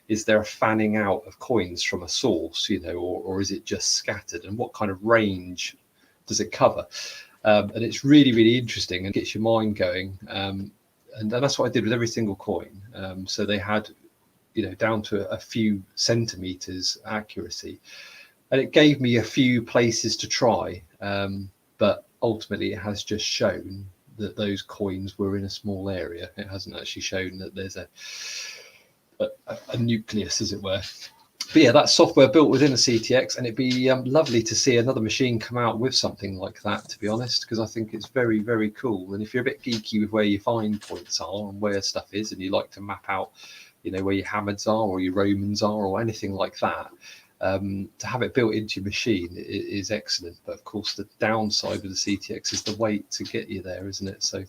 Is there a fanning out of coins from a source, or is it just scattered? And what kind of range does it cover? And it's really, really interesting and gets your mind going. And that's what I did with every single coin. So they had, down to a few centimeters accuracy. And it gave me a few places to try. But ultimately, it has just shown that those coins were in a small area. It hasn't actually shown that there's a nucleus, as it were. But yeah, that's software built within a CTX, and it'd be lovely to see another machine come out with something like that, to be honest, because I think it's very, very cool. And if you're a bit geeky with where your find points are and where stuff is, and you like to map out, where your Hammads are or your Romans are or anything like that, to have it built into your machine is excellent. But of course, the downside of the CTX is the weight to get you there, isn't it? So.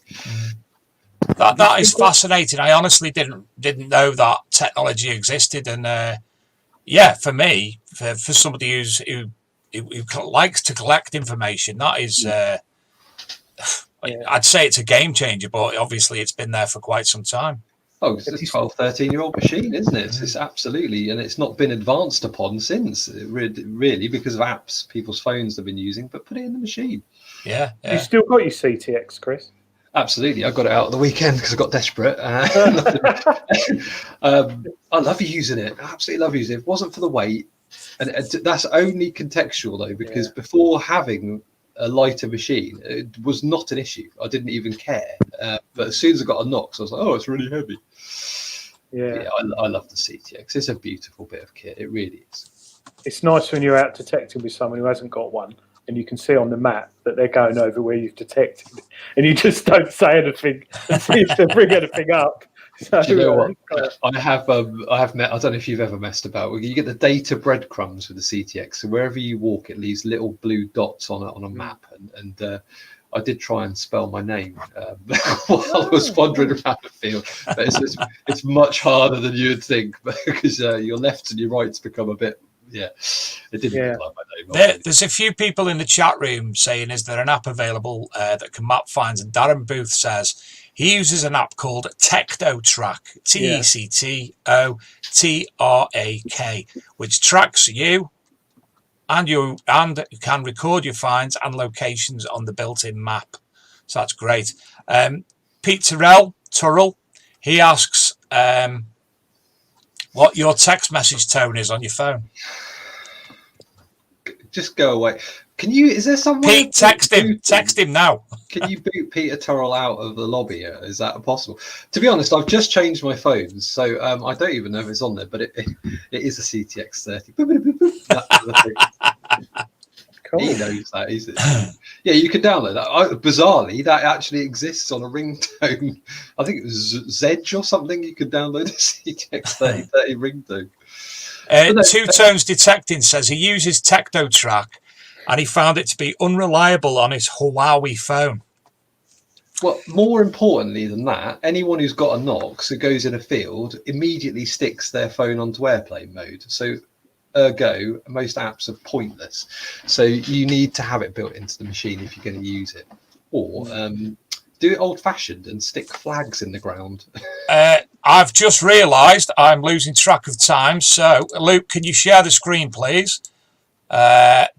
That is fascinating. I honestly didn't know that technology existed, and for me, for somebody who likes to collect information, that is, I'd say it's a game changer. But obviously, it's been there for quite some time. Oh, it's a 12, 13-year-old machine, isn't it? It's absolutely, and it's not been advanced upon since, really, because of apps people's phones have been using. But put it in the machine. Yeah. You still got your CTX, Chris? Absolutely, I got it out at the weekend because I got desperate. I love using it. I absolutely love using it. If it wasn't for the weight, and that's only contextual though, because before having a lighter machine, it was not an issue. I didn't even care. But as soon as I got a Knox, I was like, oh, it's really heavy. Yeah, I love the CTX. It's a beautiful bit of kit. It really is. It's nice when you're out detecting with someone who hasn't got one, and you can see on the map that they're going over where you've detected, and you just don't say anything and see if they bring anything up. So, do you know what? I have met. I don't know if you've ever messed about. You get the data breadcrumbs with the CTX, so wherever you walk, it leaves little blue dots on a map, and I did try and spell my name while I was wandering around the field. But it's much harder than you would think, because your lefts and your rights become a bit. Yeah, it didn't look like my name. There's a few people in the chat room saying, is there an app available that can map finds? And Darren Booth says he uses an app called TectoTrack, TectoTrack, which tracks you and you can record your finds and locations on the built-in map. So that's great. Pete Turrell, he asks what your text message tone is on your phone. Just go away. Is there someone? Pete, text him now. Can you boot Peter Turrell out of the lobby? Is that possible? To be honest, I've just changed my phones, so I don't even know if it's on there, but it is a CTX 30. Cool. He knows that. Yeah, you can download that. Bizarrely, that actually exists on a ringtone. I think it was Zedge or something. You could download a CTX 3030 ringtone. Two Tones Detecting says he uses TectoTrack and he found it to be unreliable on his Huawei phone. Well, more importantly than that, anyone who's got a Knox who goes in a field immediately sticks their phone onto airplane mode. So ergo, most apps are pointless. So you need to have it built into the machine if you're going to use it. Or do it old-fashioned and stick flags in the ground. I've just realised I'm losing track of time. So, Luke, can you share the screen, please?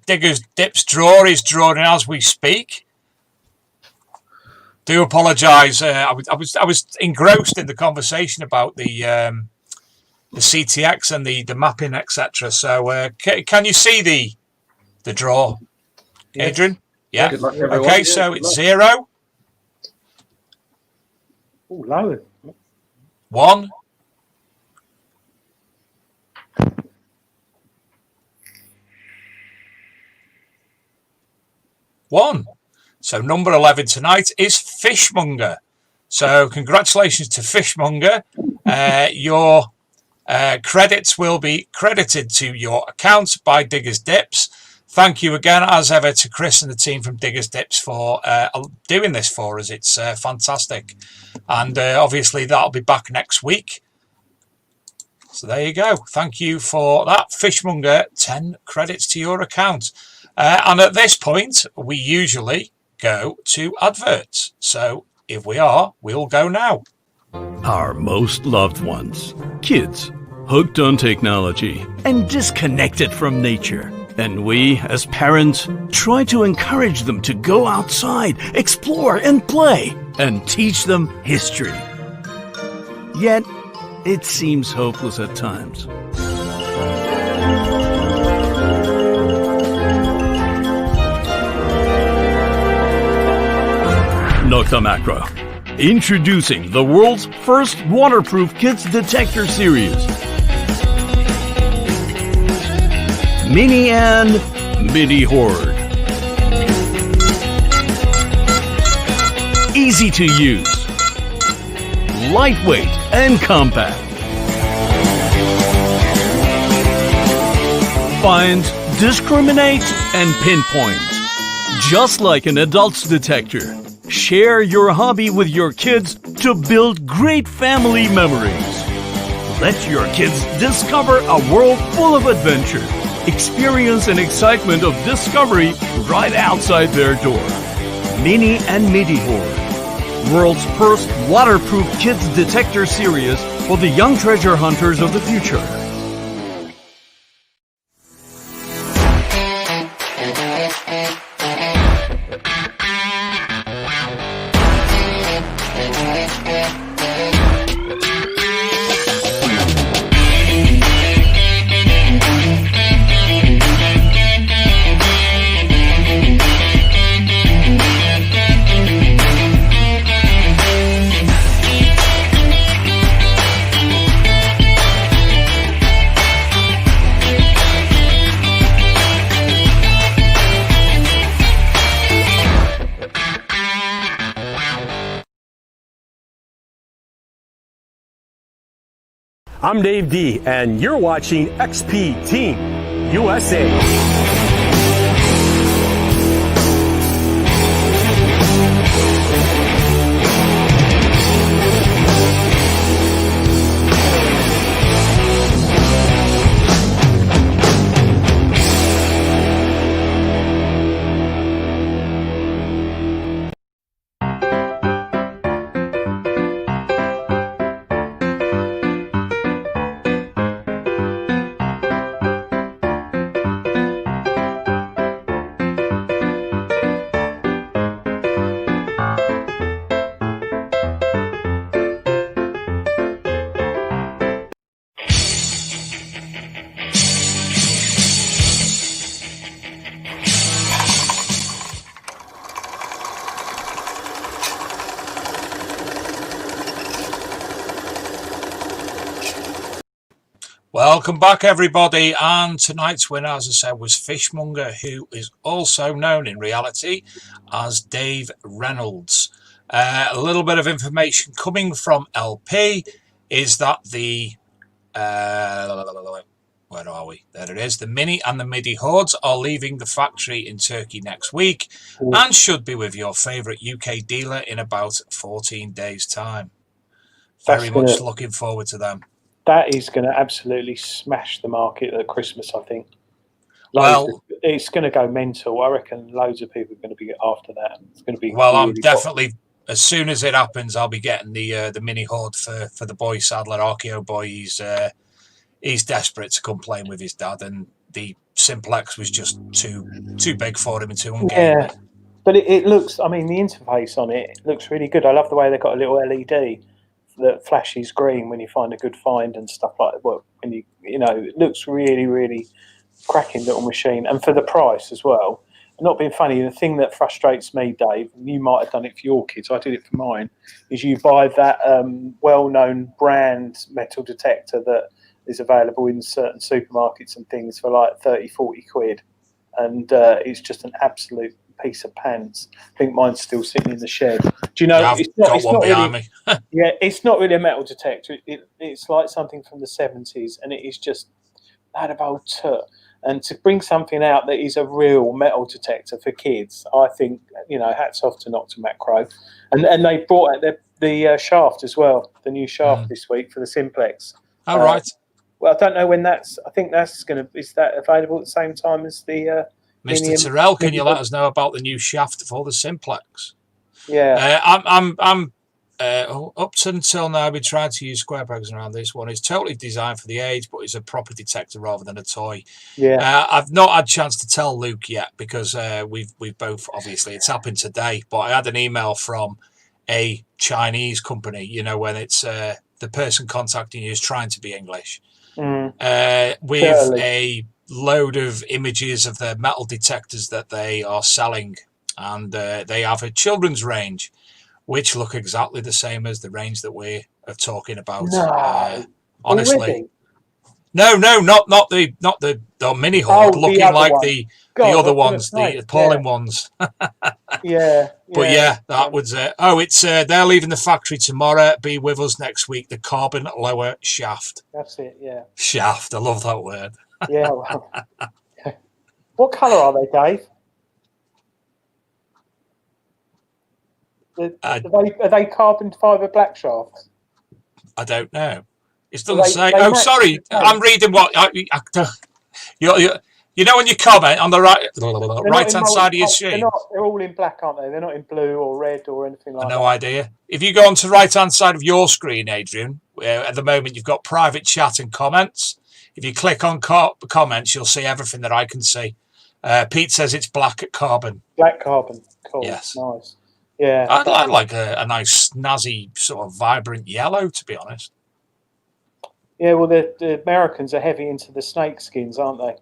Digger's Dips Drawer is drawing as we speak. Do apologise. I was engrossed in the conversation about the CTX and the mapping, etc. So, can you see the draw, Adrian? Yeah. Good luck, everyone. Okay, so it's 0. Oh, low. 1. 1. So number 11 tonight is Fishmonger. So congratulations to Fishmonger. Your credits will be credited to your account by Diggers Dips. Thank you again, as ever, to Chris and the team from Diggers Dips for doing this for us. It's fantastic. And obviously that'll be back next week. So there you go. Thank you for that. Fishmonger, 10 credits to your account. And at this point, we usually go to adverts. So if we are, we'll go now. Our most loved ones, kids, hooked on technology and disconnected from nature. And we, as parents, try to encourage them to go outside, explore and play, and teach them history. Yet, it seems hopeless at times. Nocta Macro. Introducing the world's first waterproof kids detector series. Mini and Midi Horde. Easy to use. Lightweight and compact. Find, discriminate, and pinpoint. Just like an adult's detector. Share your hobby with your kids to build great family memories. Let your kids discover a world full of adventure. Experience and excitement of discovery right outside their door. Mini and Midi Horde. World's first waterproof kids detector series for the young treasure hunters of the future. I'm Dave D, and you're watching XP Team USA. Welcome back, everybody, and tonight's winner, as I said, was Fishmonger, who is also known in reality as Dave Reynolds. A little bit of information coming from LP is that the where are we? There it is. The Mini and the Midi Hordes are leaving the factory in Turkey next week and should be with your favourite UK dealer in about 14 days' time. Very much looking forward to them. That is going to absolutely smash the market at Christmas, I think. It's going to go mental. I reckon loads of people are going to be after that. It's going to be I'm definitely, as soon as it happens, I'll be getting the Mini Horde for the boy Sadler, Archeo boy. He's desperate to come playing with his dad, and the Simplex was just too big for him and too ungainly. Yeah, but it looks, I mean, the interface on it looks really good. I love the way they've got a little LED that flashes green when you find a good find and stuff like that. Well, when you know, it looks really, really cracking little machine, and for the price as well. Not being funny, the thing that frustrates me, Dave, and you might have done it for your kids, I did it for mine, is you buy that well-known brand metal detector that is available in certain supermarkets and things for like 30, 40 quid, and it's just an absolute piece of pants. I think mine's still sitting in the shed. Do you know? Yeah, I've got one behind me. Yeah, it's not really a metal detector. It's like something from the 70s, and it is just that about tut. And to bring something out that is a real metal detector for kids, I think, hats off to Nocta Macro. And they brought out the shaft as well, the new shaft this week for the Simplex. All right. Well, I don't know when that's. I think that's is that available at the same time as the Mr. Terrell, can you let us know about the new shaft for the Simplex? Yeah. I'm up until now, I've been trying to use square pegs around this one. It's totally designed for the age, but it's a proper detector rather than a toy. Yeah. I've not had a chance to tell Luke yet because we've both, obviously, it's happened today, but I had an email from a Chinese company, when it's the person contacting you is trying to be English, with a load of images of the metal detectors that they are selling, and they have a children's range which look exactly the same as the range that we are talking about. No, honestly, already? not the mini horde, looking like the other ones, the appalling ones. Yeah. But yeah, that was it. It's they're leaving the factory tomorrow. Be with us next week. The carbon lower shaft. That's it. Yeah. Shaft. I love that word. Yeah. Well. What colour are they, Dave? Are they carbon fibre black shafts? I don't know. It doesn't say. Sorry. I'm reading what you know when you comment on the right hand side of your screen. They're all in black, aren't they? They're not in blue or red or anything like that. No idea. If you go onto the right hand side of your screen, Adrian, at the moment you've got private chat and comments. If you click on comments, you'll see everything that I can see. Pete says it's black at carbon. Black carbon. Cool. Yes. Nice. Yeah. I'd like a nice, snazzy, sort of vibrant yellow, to be honest. Yeah, well, the Americans are heavy into the snake skins, aren't they?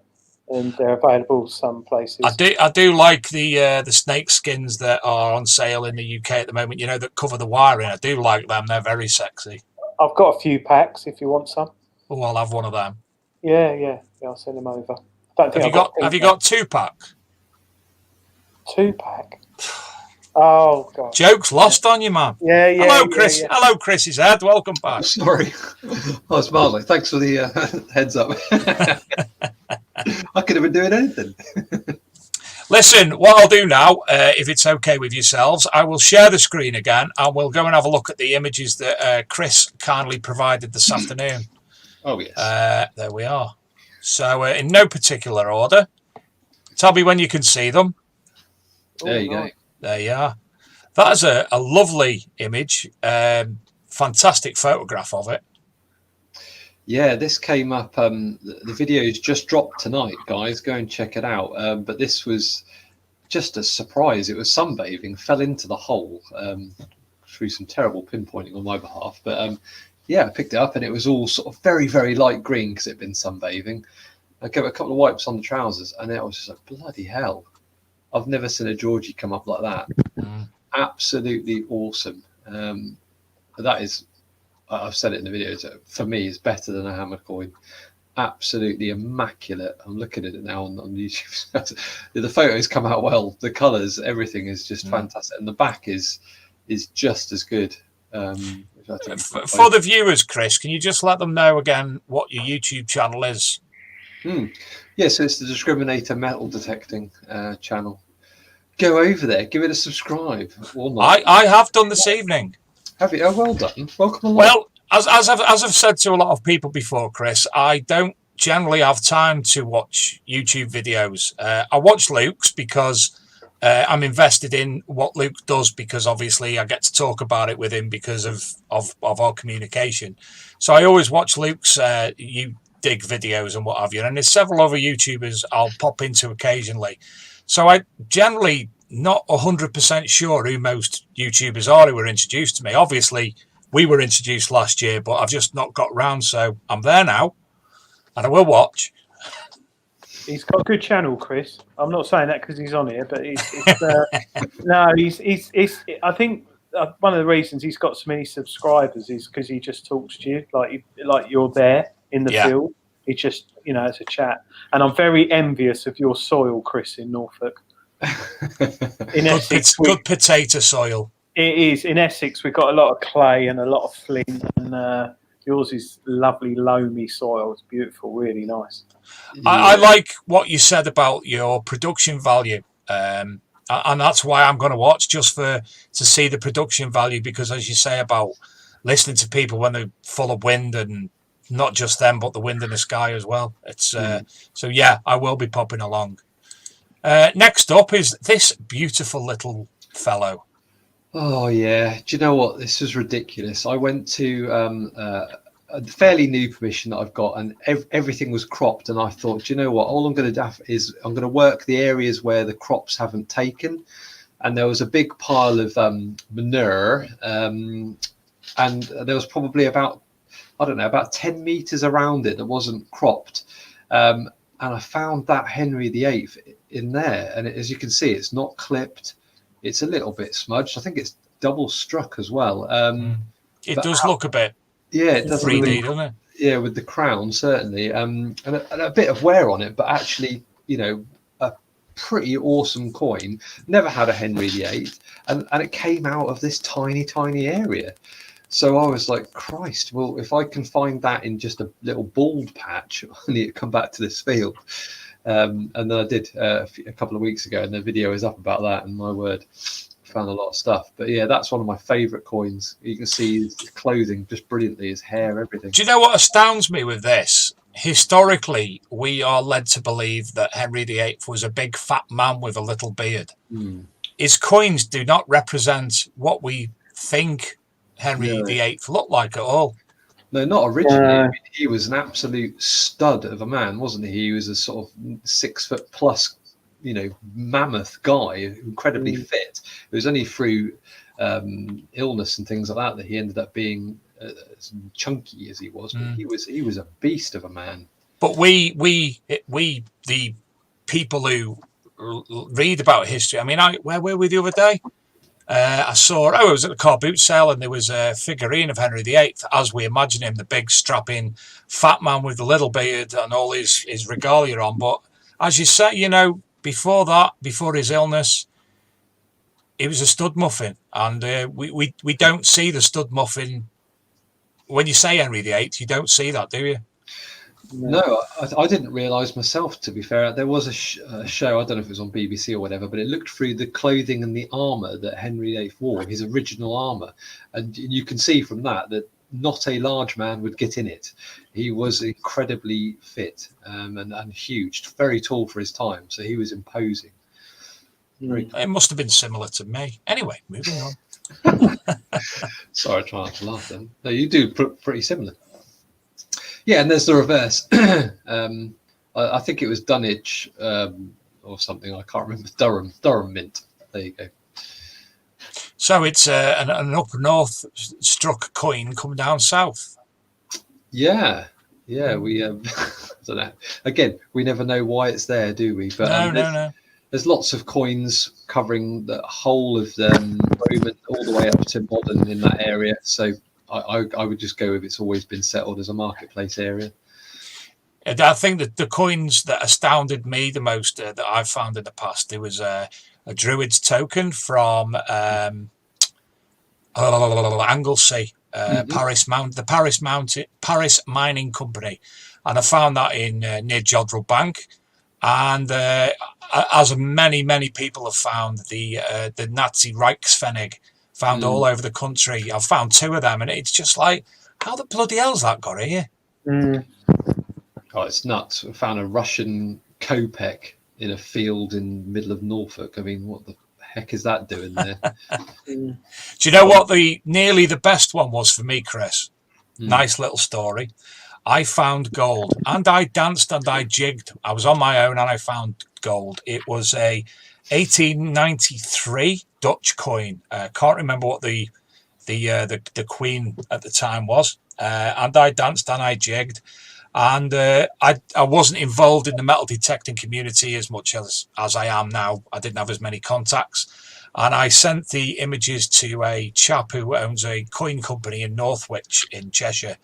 And they're available some places. I do like the snake skins that are on sale in the UK at the moment, that cover the wiring. I do like them. They're very sexy. I've got a few packs if you want some. Oh, I'll have one of them. Yeah, I'll send them over. Have you got 2-pack? 2-pack? Oh, God. Joke's lost on you, man. Yeah. Hello, Chris. Yeah. Hello, Chris's head. Welcome back. Sorry. Oh, it's Marley. Thanks for the heads up. I could have been doing anything. Listen, what I'll do now, if it's okay with yourselves, I will share the screen again and we'll go and have a look at the images that Chris kindly provided this afternoon. Oh, yes. There we are. So, in no particular order, tell me when you can see them. There you go. There you are. That is a lovely image. Fantastic photograph of it. Yeah, this came up. The video's just dropped tonight, guys. Go and check it out. But this was just a surprise. It was sunbathing, fell into the hole through some terrible pinpointing on my behalf. But yeah, I picked it up and it was all sort of very, very light green because it'd been sunbathing. I gave it a couple of wipes on the trousers and it was just like, bloody hell. I've never seen a Georgie come up like that. Absolutely awesome. That is, I've said it in the video, for me, is better than a hammer coin. Absolutely immaculate. I'm looking at it now on YouTube. The photos come out well. The colours, everything is just fantastic. And the back is just as good. For the viewers, Chris, can you just let them know again what your YouTube channel is? Yeah, so it's the Discriminator metal detecting channel. Go over there, give it a subscribe. Or not. I have done this evening. Have you? Oh, well done. Welcome along. Well, as I've said to a lot of people before, Chris, I don't generally have time to watch YouTube videos. I watch Luke's because I'm invested in what Luke does because obviously I get to talk about it with him because of our communication. So I always watch Luke's you dig videos and what have you. And there's several other YouTubers I'll pop into occasionally. So I generally not 100% sure who most YouTubers are who were introduced to me. Obviously, we were introduced last year, but I've just not got round. So I'm there now and I will watch. He's got a good channel, Chris. I'm not saying that because he's on here, but he's I think one of the reasons he's got so many subscribers is because he just talks to you like you're there in the field. He just, it's a chat. And I'm very envious of your soil, Chris, in Norfolk, In Essex, Good potato soil. it is. In Essex, we've got a lot of clay and a lot of flint, and yours is lovely loamy soil. It's beautiful, really nice. I like what you said about your production value, and that's why I'm going to watch, just to see the production value, because as you say about listening to people when they're full of wind, and not just them, but the wind in the sky as well. It's so yeah, I will be popping along. Next up is this beautiful little fellow. Oh yeah, do you know what? This was ridiculous. I went to a fairly new permission that I've got, and everything was cropped. And I thought, do you know what? All I'm going to do is I'm going to work the areas where the crops haven't taken. And there was a big pile of manure, and there was probably about 10 meters around it that wasn't cropped. And I found that Henry VIII in there, and as you can see, it's not clipped. It's a little bit smudged. I think it's double struck as well. It does look a bit, yeah, it does 3D, doesn't it? Yeah, with the crown certainly, and a bit of wear on it, but actually, a pretty awesome coin. Never had a Henry VIII, and it came out of this tiny area. So I was like, Christ, well, if I can find that in just a little bald patch, I need to come back to this field. And then I did a couple of weeks ago, and the video is up about that, and my word, found a lot of stuff. But yeah, that's one of my favourite coins. You can see his clothing just brilliantly, his hair, everything. Do you know what astounds me with this? Historically, we are led to believe that Henry VIII was a big fat man with a little beard. His coins do not represent what we think Henry VIII looked like at all. No, not originally. I mean, he was an absolute stud of a man, wasn't he? He was a sort of 6 foot plus, mammoth guy, incredibly fit. It was only through illness and things like that he ended up being as chunky as he was. But he was a beast of a man. But we the people who read about history. I mean, where were we the other day? I saw, I was at the car boot sale, and there was a figurine of Henry VIII, as we imagine him, the big strapping fat man with the little beard and all his regalia on. But as you say, before that, before his illness, he was a stud muffin, and we don't see the stud muffin. When you say Henry VIII, you don't see that, do you? No, I didn't realise myself, to be fair. There was a show, I don't know if it was on BBC or whatever, but it looked through the clothing and the armour that Henry VIII wore, his original armour. And you can see from that not a large man would get in it. He was incredibly fit and huge, very tall for his time. So he was imposing. It must have been similar to me. Anyway, moving on. Sorry, I try not to laugh then. No, you do pretty similar. Yeah, and there's the reverse. I think it was Dunwich or something. I can't remember. Durham Mint. There you go. So it's an up north struck coin come down south. Yeah. We I don't know. Again, we never know why it's there, do we? But no. There's lots of coins covering the whole of Roman all the way up to modern in that area. So I would just go with it's always been settled as a marketplace area. I think that the coins that astounded me the most that I've found in the past, there was a Druid's token from Anglesey, the Paris Mining Company, and I found that in near Jodrell Bank, and as many people have found the Nazi Reichspfennig. Found all over the country. I've found 2 of them, and it's just like, how the bloody hell's that got here? Oh, it's nuts. I found a Russian kopeck in a field in the middle of Norfolk. I mean, what the heck is that doing there? Do you know what nearly the best one was for me, Chris? Nice little story. I found gold, and I danced and I jigged. I was on my own, and I found gold. It was a 1893 Dutch coin. Can't remember what the queen at the time was. And I danced and I jigged, and I wasn't involved in the metal detecting community as much as I am now. I didn't have as many contacts, and I sent the images to a chap who owns a coin company in Northwich in Cheshire,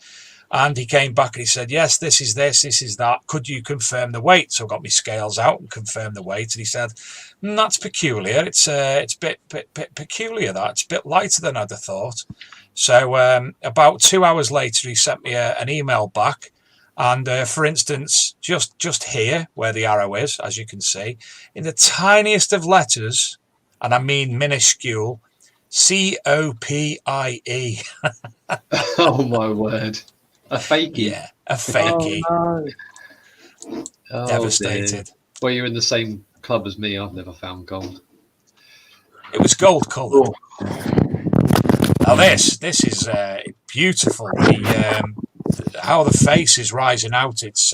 And he came back and he said, yes, this is that. Could you confirm the weight? So I got my scales out and confirmed the weight. And he said, that's peculiar. It's a bit peculiar, that. It's a bit lighter than I'd have thought. So about 2 hours later, he sent me an email back. And for instance, just here where the arrow is, as you can see, in the tiniest of letters, and I mean minuscule, COPIE. Oh my word. A fakie. Yeah, a fakie. Oh, no. Oh, Devastated. dear. Well, you're in the same club as me. I've never found gold. It was gold coloured. Now this is beautiful. How the face is rising out. It's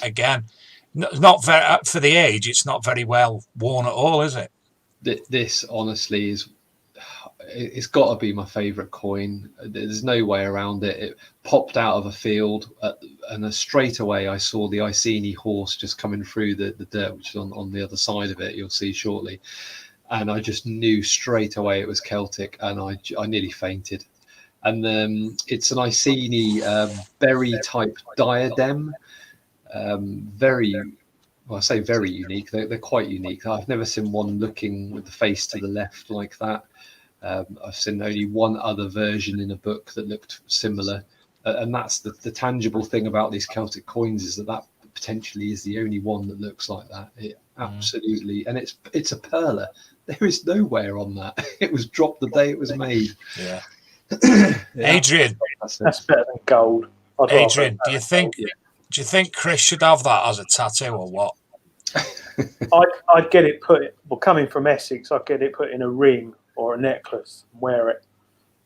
again not very for the age. It's not very well worn at all, is it? This honestly is. It's got to be my favourite coin. There's no way around it. It popped out of a field, and straight away I saw the Iceni horse just coming through the dirt, which is on the other side of it. You'll see shortly. And I just knew straight away it was Celtic, and I nearly fainted. And it's an Iceni berry type diadem. Very, well, I say very unique. They're quite unique. I've never seen one looking with the face to the left like that. I've seen only one other version in a book that looked similar, and that's the tangible thing about these Celtic coins, is that potentially is the only one that looks like that. It absolutely, and it's a perler. There is nowhere on that. It was dropped the day it was made. Yeah. Yeah. Adrian, That's better than gold. Adrian, do you think Chris should have that as a tattoo or what? I'd get it put. Well, coming from Essex, I'd get it put in a ring or a necklace and wear it.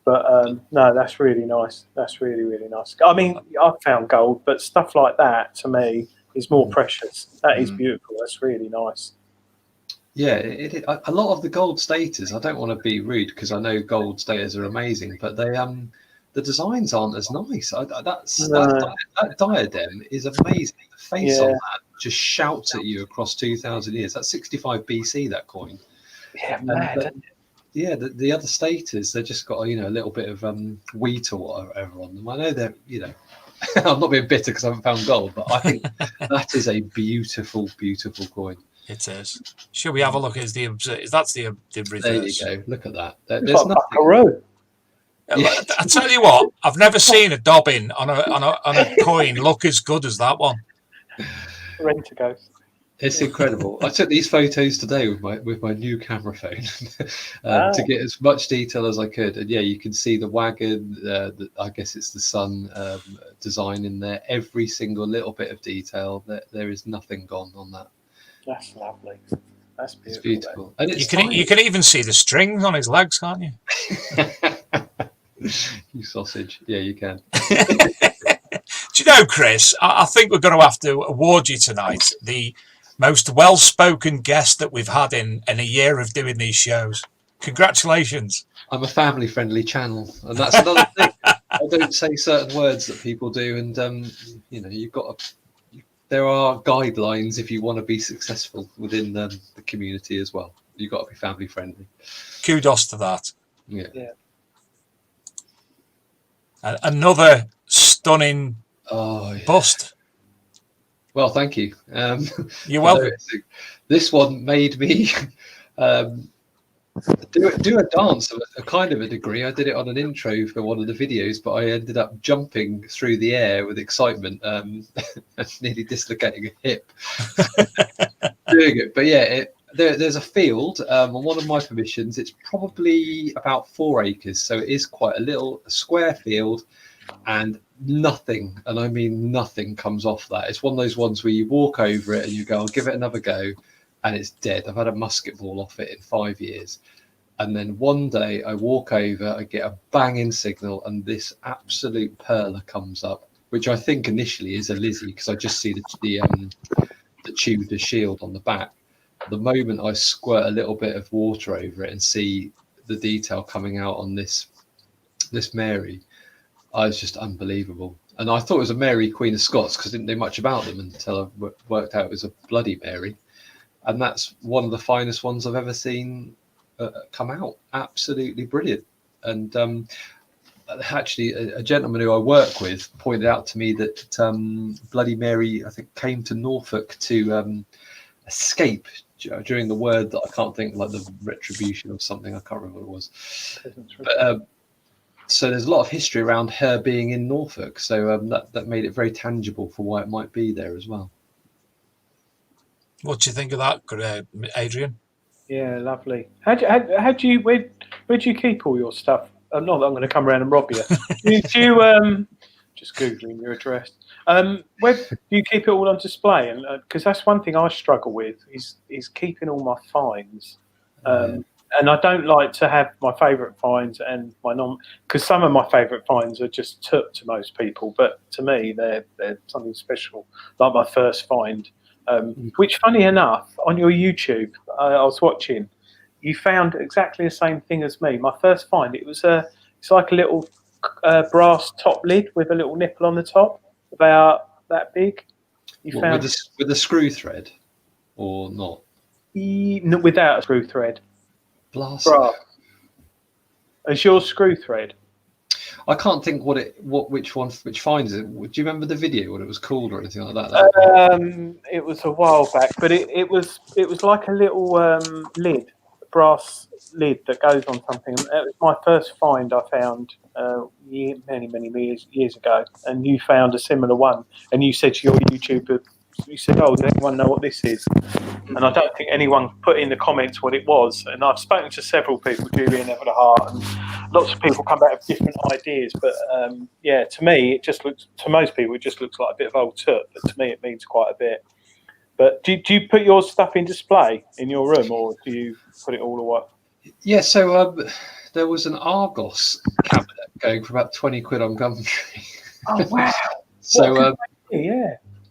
But no, that's really nice. That's really, really nice. I mean, I've found gold, but stuff like that to me is more precious. That is beautiful. That's really nice. Yeah, a lot of the gold staters. I don't want to be rude because I know gold staters are amazing, but the designs aren't as nice. That diadem is amazing. The face on that just shouts at you across 2,000 years. That's 65 BC. That coin. Yeah, mad. Yeah, the other staters, they've just got a little bit of wheat or whatever on them. I know they're I'm not being bitter because I haven't found gold, but I think that is a beautiful, beautiful coin. It is. Should we have a look? That's the reverse. There you go. Look at that. There's like nothing. Buckaroo. I tell you what, I've never seen a dobbin on a coin look as good as that one. Rent-a-ghost. It's incredible. I took these photos today with my new camera phone to get as much detail as I could. And yeah, you can see the wagon. I guess it's the sun design in there. Every single little bit of detail. There is nothing gone on that. That's lovely. That's beautiful. It's beautiful. And You can even see the strings on his legs, can't you? You sausage. Yeah, you can. Do you know, Chris, I think we're going to have to award you tonight the most well-spoken guest that we've had in a year of doing these shows. Congratulations. I'm a family-friendly channel, and that's another thing. I don't say certain words that people do, and you've got to. There are guidelines if you want to be successful within the community as well. You've got to be family-friendly. Kudos to that. Yeah. Another stunning bust. Well, thank you. You're welcome. This one made me do a dance of a kind of a degree. I did it on an intro for one of the videos, but I ended up jumping through the air with excitement and nearly dislocating a hip doing it. But yeah, there's a field on one of my permissions. It's probably about 4 acres, so it is quite a square field, and nothing, and I mean nothing, comes off that. It's one of those ones where you walk over it and you go, I'll give it another go, and it's dead. I've had a musket ball off it in 5 years. And then one day I walk over, I get a banging signal, and this absolute perler comes up, which I think initially is a Lizzie, because I just see the Tudor shield on the back. The moment I squirt a little bit of water over it and see the detail coming out on this Mary, I was just unbelievable. And I thought it was a Mary, Queen of Scots, because I didn't know much about them until I worked out it was a bloody Mary. And that's one of the finest ones I've ever seen come out. Absolutely brilliant. And actually, a gentleman who I work with pointed out to me that Bloody Mary, I think, came to Norfolk to escape during the word that I can't think, like the retribution or something. I can't remember what it was. But so there's a lot of history around her being in Norfolk. So that made it very tangible for why it might be there as well. What do you think of that, Adrian? Yeah, lovely. Where do you keep all your stuff? Not that I'm going to come around and rob you. do you just googling your address? Where do you keep it all on display? And because that's one thing I struggle with is keeping all my finds. And I don't like to have my favourite finds and my because some of my favourite finds are just took to most people, but to me they're something special. Like my first find, which, funny enough, on your YouTube, I was watching, you found exactly the same thing as me. My first find, it's like a little brass top lid with a little nipple on the top, about that big. Found with a screw thread, or not? Without a screw thread. Blast. Is your screw thread? I can't think which finds it. Do you remember the video, what it was called or anything like that? It was a while back, but it was like a little lid, brass lid that goes on something. It was my first find I found many years ago, and you found a similar one, and you said to your YouTuber, you said, "Oh, does anyone know what this is?" And I don't think anyone put in the comments what it was. And I've spoken to several people, Julian Ever the Heart, and lots of people come back with different ideas. But yeah, to me, it just looks, to most people, it just looks like a bit of old tut. But to me, it means quite a bit. But do you put your stuff in display in your room, or do you put it all away? Yeah, so there was an Argos cabinet going for about 20 quid on Gumtree. Oh, wow. So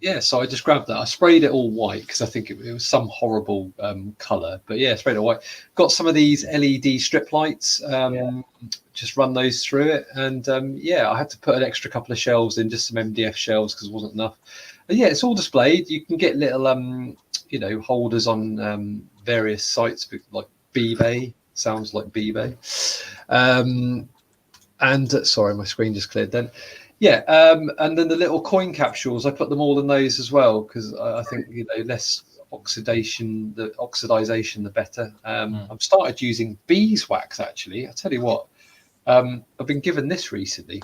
yeah, so I just grabbed that. I sprayed it all white because I think it was some horrible colour. But yeah, sprayed it white. Got some of these LED strip lights. Just run those through it. And I had to put an extra couple of shelves in, just some MDF shelves because it wasn't enough. But yeah, it's all displayed. You can get little holders on various sites like eBay. Sounds like eBay. And sorry, my screen just cleared then. Yeah, and then the little coin capsules, I put them all in those as well because I think less oxidation, the oxidization, the better. I've started using beeswax actually. I tell you what, I've been given this recently.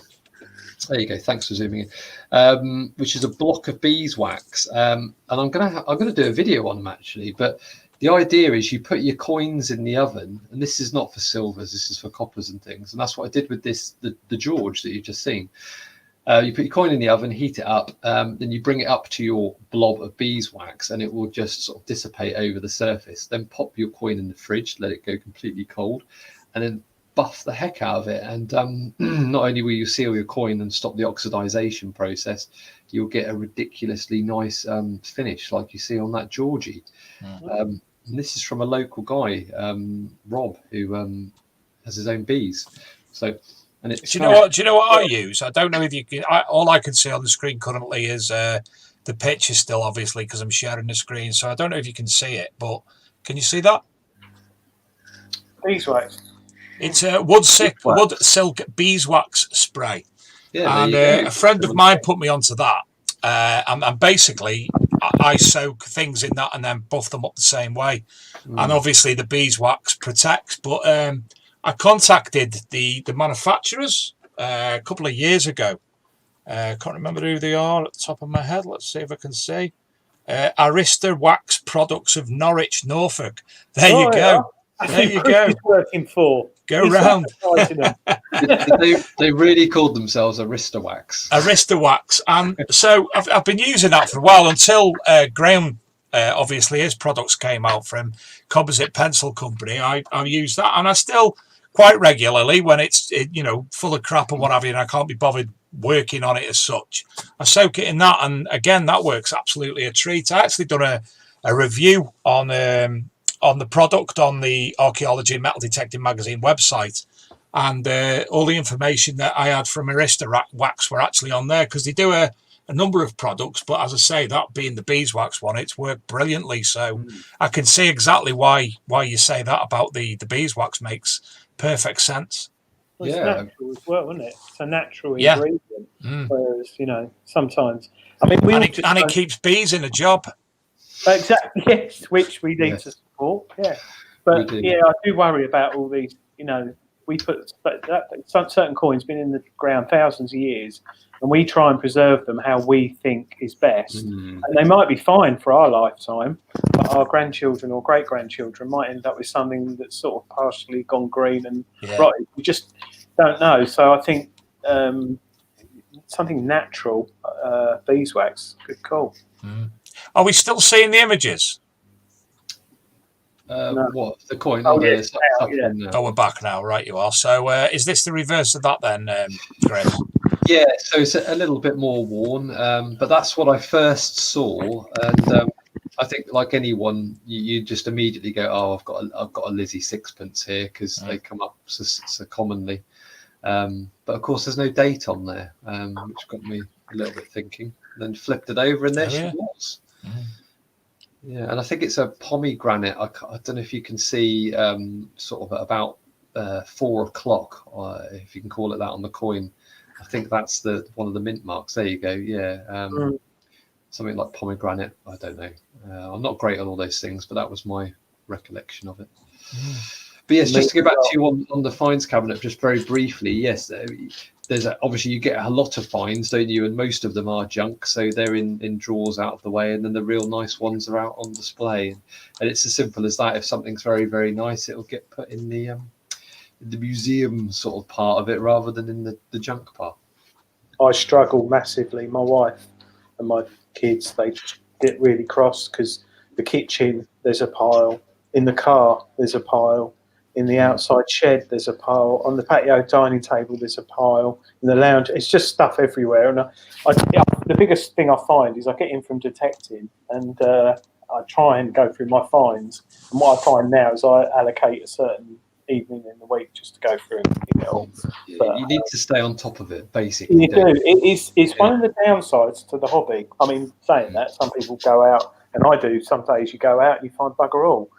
There you go. Thanks for zooming in. Which is a block of beeswax, and I'm gonna do a video on them actually. But the idea is you put your coins in the oven, and this is not for silvers. This is for coppers and things. And that's what I did with the George that you've just seen. You put your coin in the oven, heat it up, then you bring it up to your blob of beeswax and it will just sort of dissipate over the surface. Then pop your coin in the fridge, let it go completely cold, and then buff the heck out of it. And not only will you seal your coin and stop the oxidization process, you'll get a ridiculously nice finish like you see on that Georgie. And this is from a local guy, Rob, who has his own bees. So... Do you know what I use? I don't know if you can. All I can see on the screen currently is the picture still, obviously, because I'm sharing the screen. So I don't know if you can see it, but can you see that? Beeswax. It's a wood silk beeswax spray. Yeah, and a friend of mine put me onto that. And basically, I soak things in that and then buff them up the same way. And obviously, the beeswax protects, but. I contacted the manufacturers a couple of years ago. I can't remember who they are at the top of my head. Let's see if I can see. Arista Wax Products of Norwich, Norfolk. There you go. There you go. Working for. Go round. They really called themselves Arista Wax. Arista Wax. And so I've been using that for a while until Graham, obviously, his products came out from Composite Pencil Company. I use that, and I still... quite regularly when it's full of crap and what have you, and I can't be bothered working on it as such. I soak it in that, and again, that works absolutely a treat. I actually done a review on the product on the Archaeology and Metal Detecting Magazine website, and all the information that I had from Arista Wax were actually on there because they do a number of products, but as I say, that being the beeswax one, it's worked brilliantly. So I can see exactly why you say that about the beeswax makes perfect sense. Well, it's Yeah. natural as well, isn't it? It's a natural Yeah. ingredient. Mm. Whereas, sometimes, I mean, we And all it keeps bees in a job. exactly, yes, which we need to Yes. support. Yeah, We but do. yeah, I do worry about all these. We put some certain coins been in the ground thousands of years, and we try and preserve them how we think is best. Mm. And they might be fine for our lifetime, but our grandchildren or great grandchildren might end up with something that's sort of partially gone green and Yeah. rotted. We just don't know. So I think something natural, beeswax, good call. Mm. Are we still seeing the images? No. What the coin? Oh, Oh, the yes, now, yeah. saffron, Oh, we're back now, right? You are. So, is this the reverse of that then, Chris? Yeah, so it's a little bit more worn, but that's what I first saw, and I think like anyone, you just immediately go, "Oh, I've got a Lizzie sixpence here," because they come up so commonly. But of course, there's no date on there, which got me a little bit thinking. Then flipped it over, and there she was. Mm. Yeah, and I think it's a pomegranate. I don't know if you can see sort of at about 4 o'clock, if you can call it that, on the coin. I think that's one of the mint marks. There you go. Yeah, something like pomegranate. I don't know. I'm not great on all those things, but that was my recollection of it. But yes, just to go back to you on the fines cabinet, just very briefly. Yes, there's obviously you get a lot of fines, don't you? And most of them are junk, so they're in drawers out of the way, and then the real nice ones are out on display. And it's as simple as that. If something's very, very nice, it'll get put in the museum sort of part of it rather than in the junk part. I struggle massively. My wife and my kids, they just get really cross because the kitchen, there's a pile. In the car, there's a pile. In the outside shed, there's a pile. On the patio dining table, there's a pile. In the lounge, it's just stuff everywhere. And the biggest thing I find is I get in from detecting and I try and go through my fines. And what I find now is I allocate a certain evening in the week just to go through and pick it all. But, you need to stay on top of it, basically. You do. It's one of the downsides to the hobby. I mean, saying that, some people go out, and I do. Some days you go out and you find bugger all.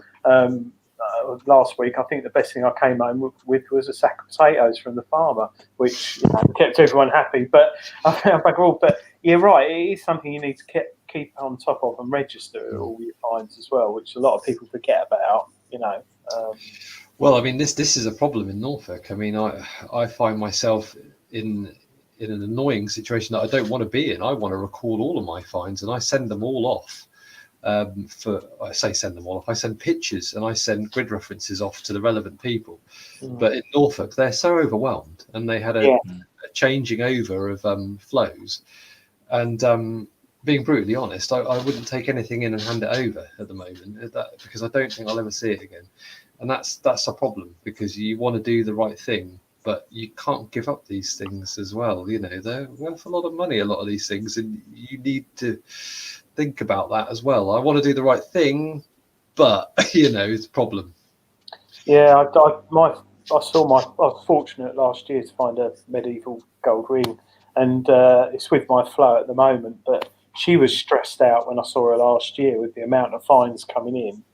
Last week, I think the best thing I came home with was a sack of potatoes from the farmer, which kept everyone happy. But I found bugger all. But you're right, it is something you need to keep on top of and register all your fines as well, which a lot of people forget about. Well, I mean, this is a problem in Norfolk. I mean, I find myself in an annoying situation that I don't want to be in. I want to record all of my fines, and I send them all off. I send them all off. I send pictures and I send grid references off to the relevant people. But in Norfolk, they're so overwhelmed, and they had a changing over of flows. And being brutally honest, I wouldn't take anything in and hand it over at the moment because I don't think I'll ever see it again. And that's a problem, because you want to do the right thing, but you can't give up these things as well. They're worth a lot of money, a lot of these things, and you need to think about that as well. I want to do the right thing, but it's a problem. Yeah, I was fortunate last year to find a medieval gold ring, and it's with my flow at the moment. But she was stressed out when I saw her last year with the amount of fines coming in.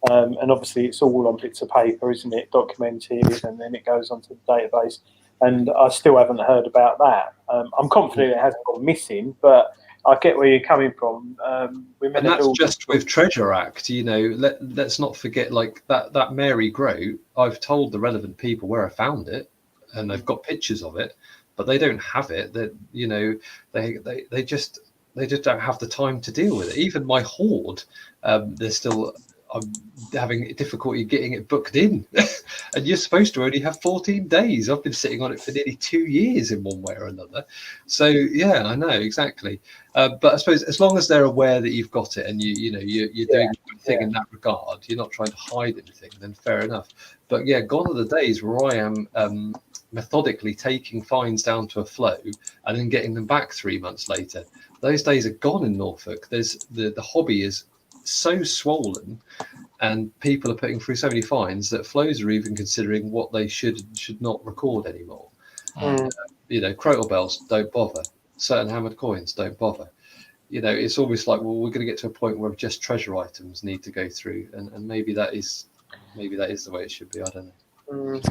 And obviously it's all on bits of paper, isn't it? Documented, and then it goes onto the database. And I still haven't heard about that. I'm confident it hasn't gone missing, but I get where you're coming from. And that's just with Treasure Act, let's not forget, like that Mary Grote, I've told the relevant people where I found it, and they've got pictures of it, but they don't have it. That they just don't have the time to deal with it. Even my hoard, I'm having difficulty getting it booked in. And you're supposed to only have 14 days. I've been sitting on it for nearly 2 years in one way or another. So yeah, I know exactly. But I suppose as long as they're aware that you've got it and you're doing the right thing in that regard, you're not trying to hide anything, then fair enough. But yeah, gone are the days where I am methodically taking fines down to a flow and then getting them back 3 months later. Those days are gone in Norfolk. There's the hobby is so swollen, and people are putting through so many fines that flows are even considering what they should not record anymore. Crotal bells don't bother. Certain hammered coins don't bother. It's almost like, well, we're going to get to a point where just treasure items need to go through, and maybe that is the way it should be. I don't know.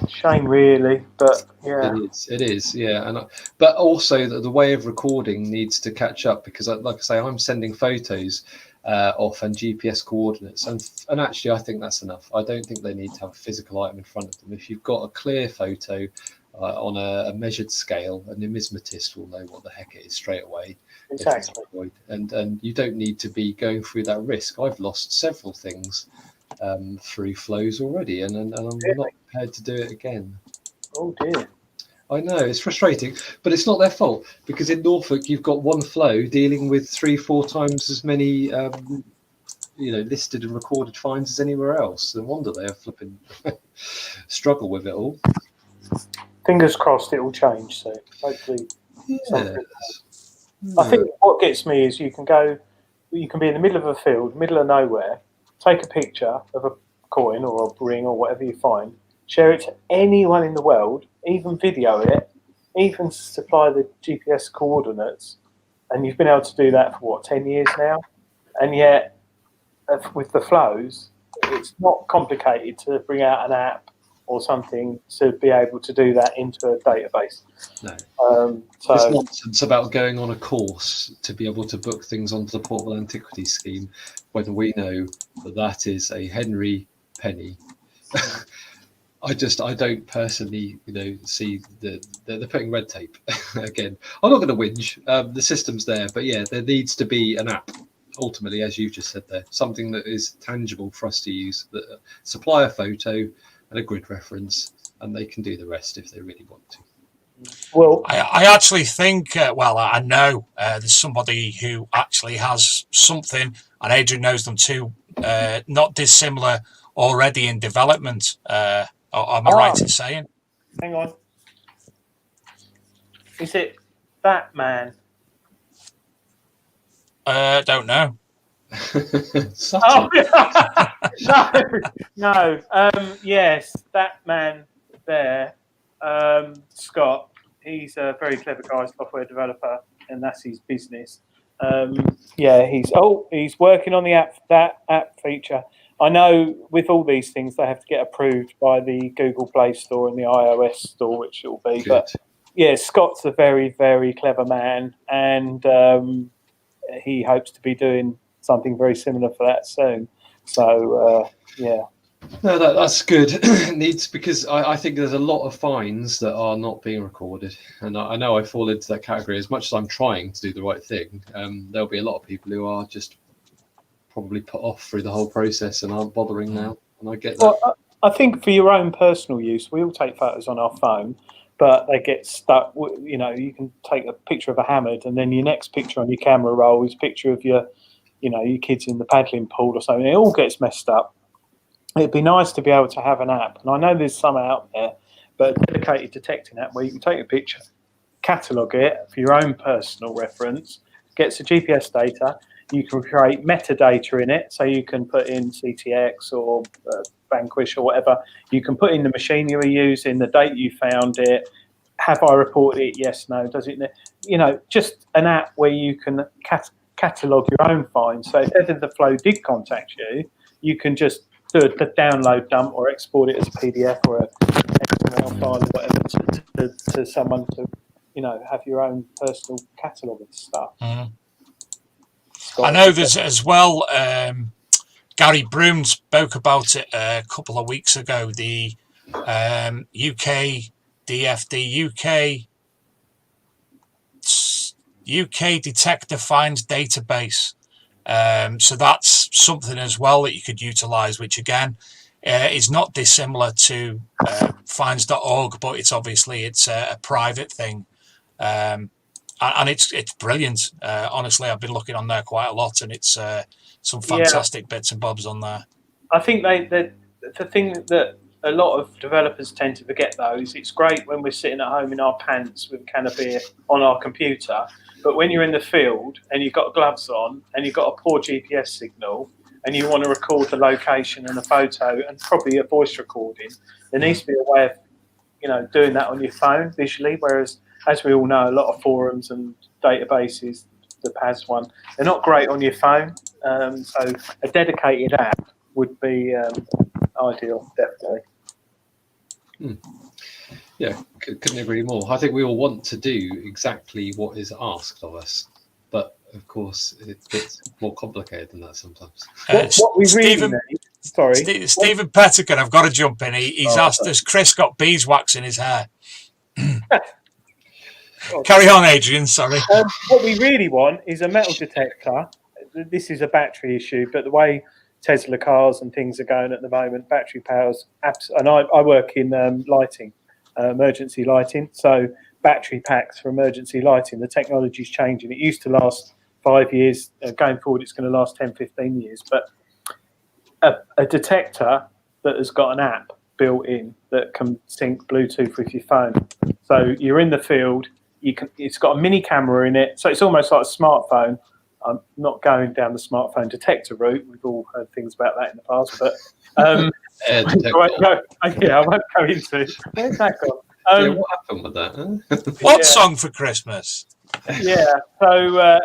Shame, really, but yeah. It is, yeah. But also the way of recording needs to catch up because, like I say, I'm sending photos off and GPS coordinates, and actually, I think that's enough. I don't think they need to have a physical item in front of them. If you've got a clear photo on a measured scale, a numismatist will know what the heck it is straight away. Exactly. And you don't need to be going through that risk. I've lost several things through flows already, and I'm not prepared to do it again. Oh dear. I know it's frustrating, but it's not their fault because in Norfolk you've got one flow dealing with 3-4 times as many, listed and recorded fines as anywhere else. No wonder they are flipping struggle with it all. Fingers crossed it will change. So hopefully, Yeah. I think what gets me is you can be in the middle of a field, middle of nowhere, take a picture of a coin or a ring or whatever you find, share it to anyone in the world, even video it, even supply the GPS coordinates, and you've been able to do that for what, 10 years now? And yet, with the flows, it's not complicated to bring out an app or something to be able to do that into a database. No. It's nonsense about going on a course to be able to book things onto the Portable Antiquities scheme when we know that is a Henry penny. I don't personally, see they're putting red tape again. I'm not going to whinge. The system's there, but yeah, there needs to be an app. Ultimately, as you've just said there, something that is tangible for us to use. That supply a photo and a grid reference, and they can do the rest if they really want to. Well, I actually think, I know there's somebody who actually has something, and Adrian knows them too, not dissimilar already in development. Am I right in saying? Hang on. Is it Batman? Don't know. No. Yes, that man there, Scott. He's a very clever guy, software developer, and that's his business. He's working on that app feature. I know with all these things they have to get approved by the Google Play Store and the iOS Store, which it will be. Good. But yeah, Scott's a very, very clever man, and he hopes to be doing something very similar for that soon. So yeah. No, that's good. It needs, because I think there's a lot of fines that are not being recorded, and I know I fall into that category. As much as I'm trying to do the right thing, there'll be a lot of people who are just probably put off through the whole process and aren't bothering now. And I get that. Well, I think for your own personal use, we all take photos on our phone, but they get stuck. You can take a picture of a hammered, and then your next picture on your camera roll is a picture of your kids in the paddling pool or something. It all gets messed up. It'd be nice to be able to have an app, and I know there's some out there, but a dedicated detecting app where you can take a picture, catalogue it for your own personal reference, gets the GPS data, you can create metadata in it, so you can put in CTX or Vanquish or whatever, you can put in the machine you were using, the date you found it, have I reported it, yes, no, does it, just an app where you can catalogue your own finds, so if ever the flow did contact you, you can just do a download dump or export it as a PDF or a XML file or whatever to someone to, have your own personal catalogue of stuff. I know there's as well, Gary Broom spoke about it a couple of weeks ago, the UK DFD, UK Detector Finds database. So that's something as well that you could utilize, which again is not dissimilar to finds.org, but it's a private thing, and it's brilliant. Honestly, I've been looking on there quite a lot, and it's some fantastic bits and bobs on there. I think the thing that a lot of developers tend to forget, though, is it's great when we're sitting at home in our pants with a can of beer on our computer. But when you're in the field and you've got gloves on and you've got a poor GPS signal and you want to record the location and a photo and probably a voice recording, there needs to be a way of, doing that on your phone visually. Whereas, as we all know, a lot of forums and databases, the PAS one, they're not great on your phone. So a dedicated app would be ideal, definitely. Yeah, couldn't agree more. I think we all want to do exactly what is asked of us, but of course, it's more complicated than that sometimes. What we really need. Sorry, Stephen Pettigan, I've got to jump in. He's asked, has Chris got beeswax in his hair? Carry on, Adrian. Sorry. What we really want is a metal detector. This is a battery issue, but the way Tesla cars and things are going at the moment, battery powers. And I work in lighting, emergency lighting. So battery packs for emergency lighting. The technology is changing. It used to last 5 years. Going forward, it's going to last 10, 15 years. But a detector that has got an app built in that can sync Bluetooth with your phone. So you're in the field. It's got a mini camera in it, so it's almost like a smartphone. I'm not going down the smartphone detector route. We've all heard things about that in the past, but I won't go into it. Where's that gone? What happened with that? Huh? What song for Christmas? Yeah, so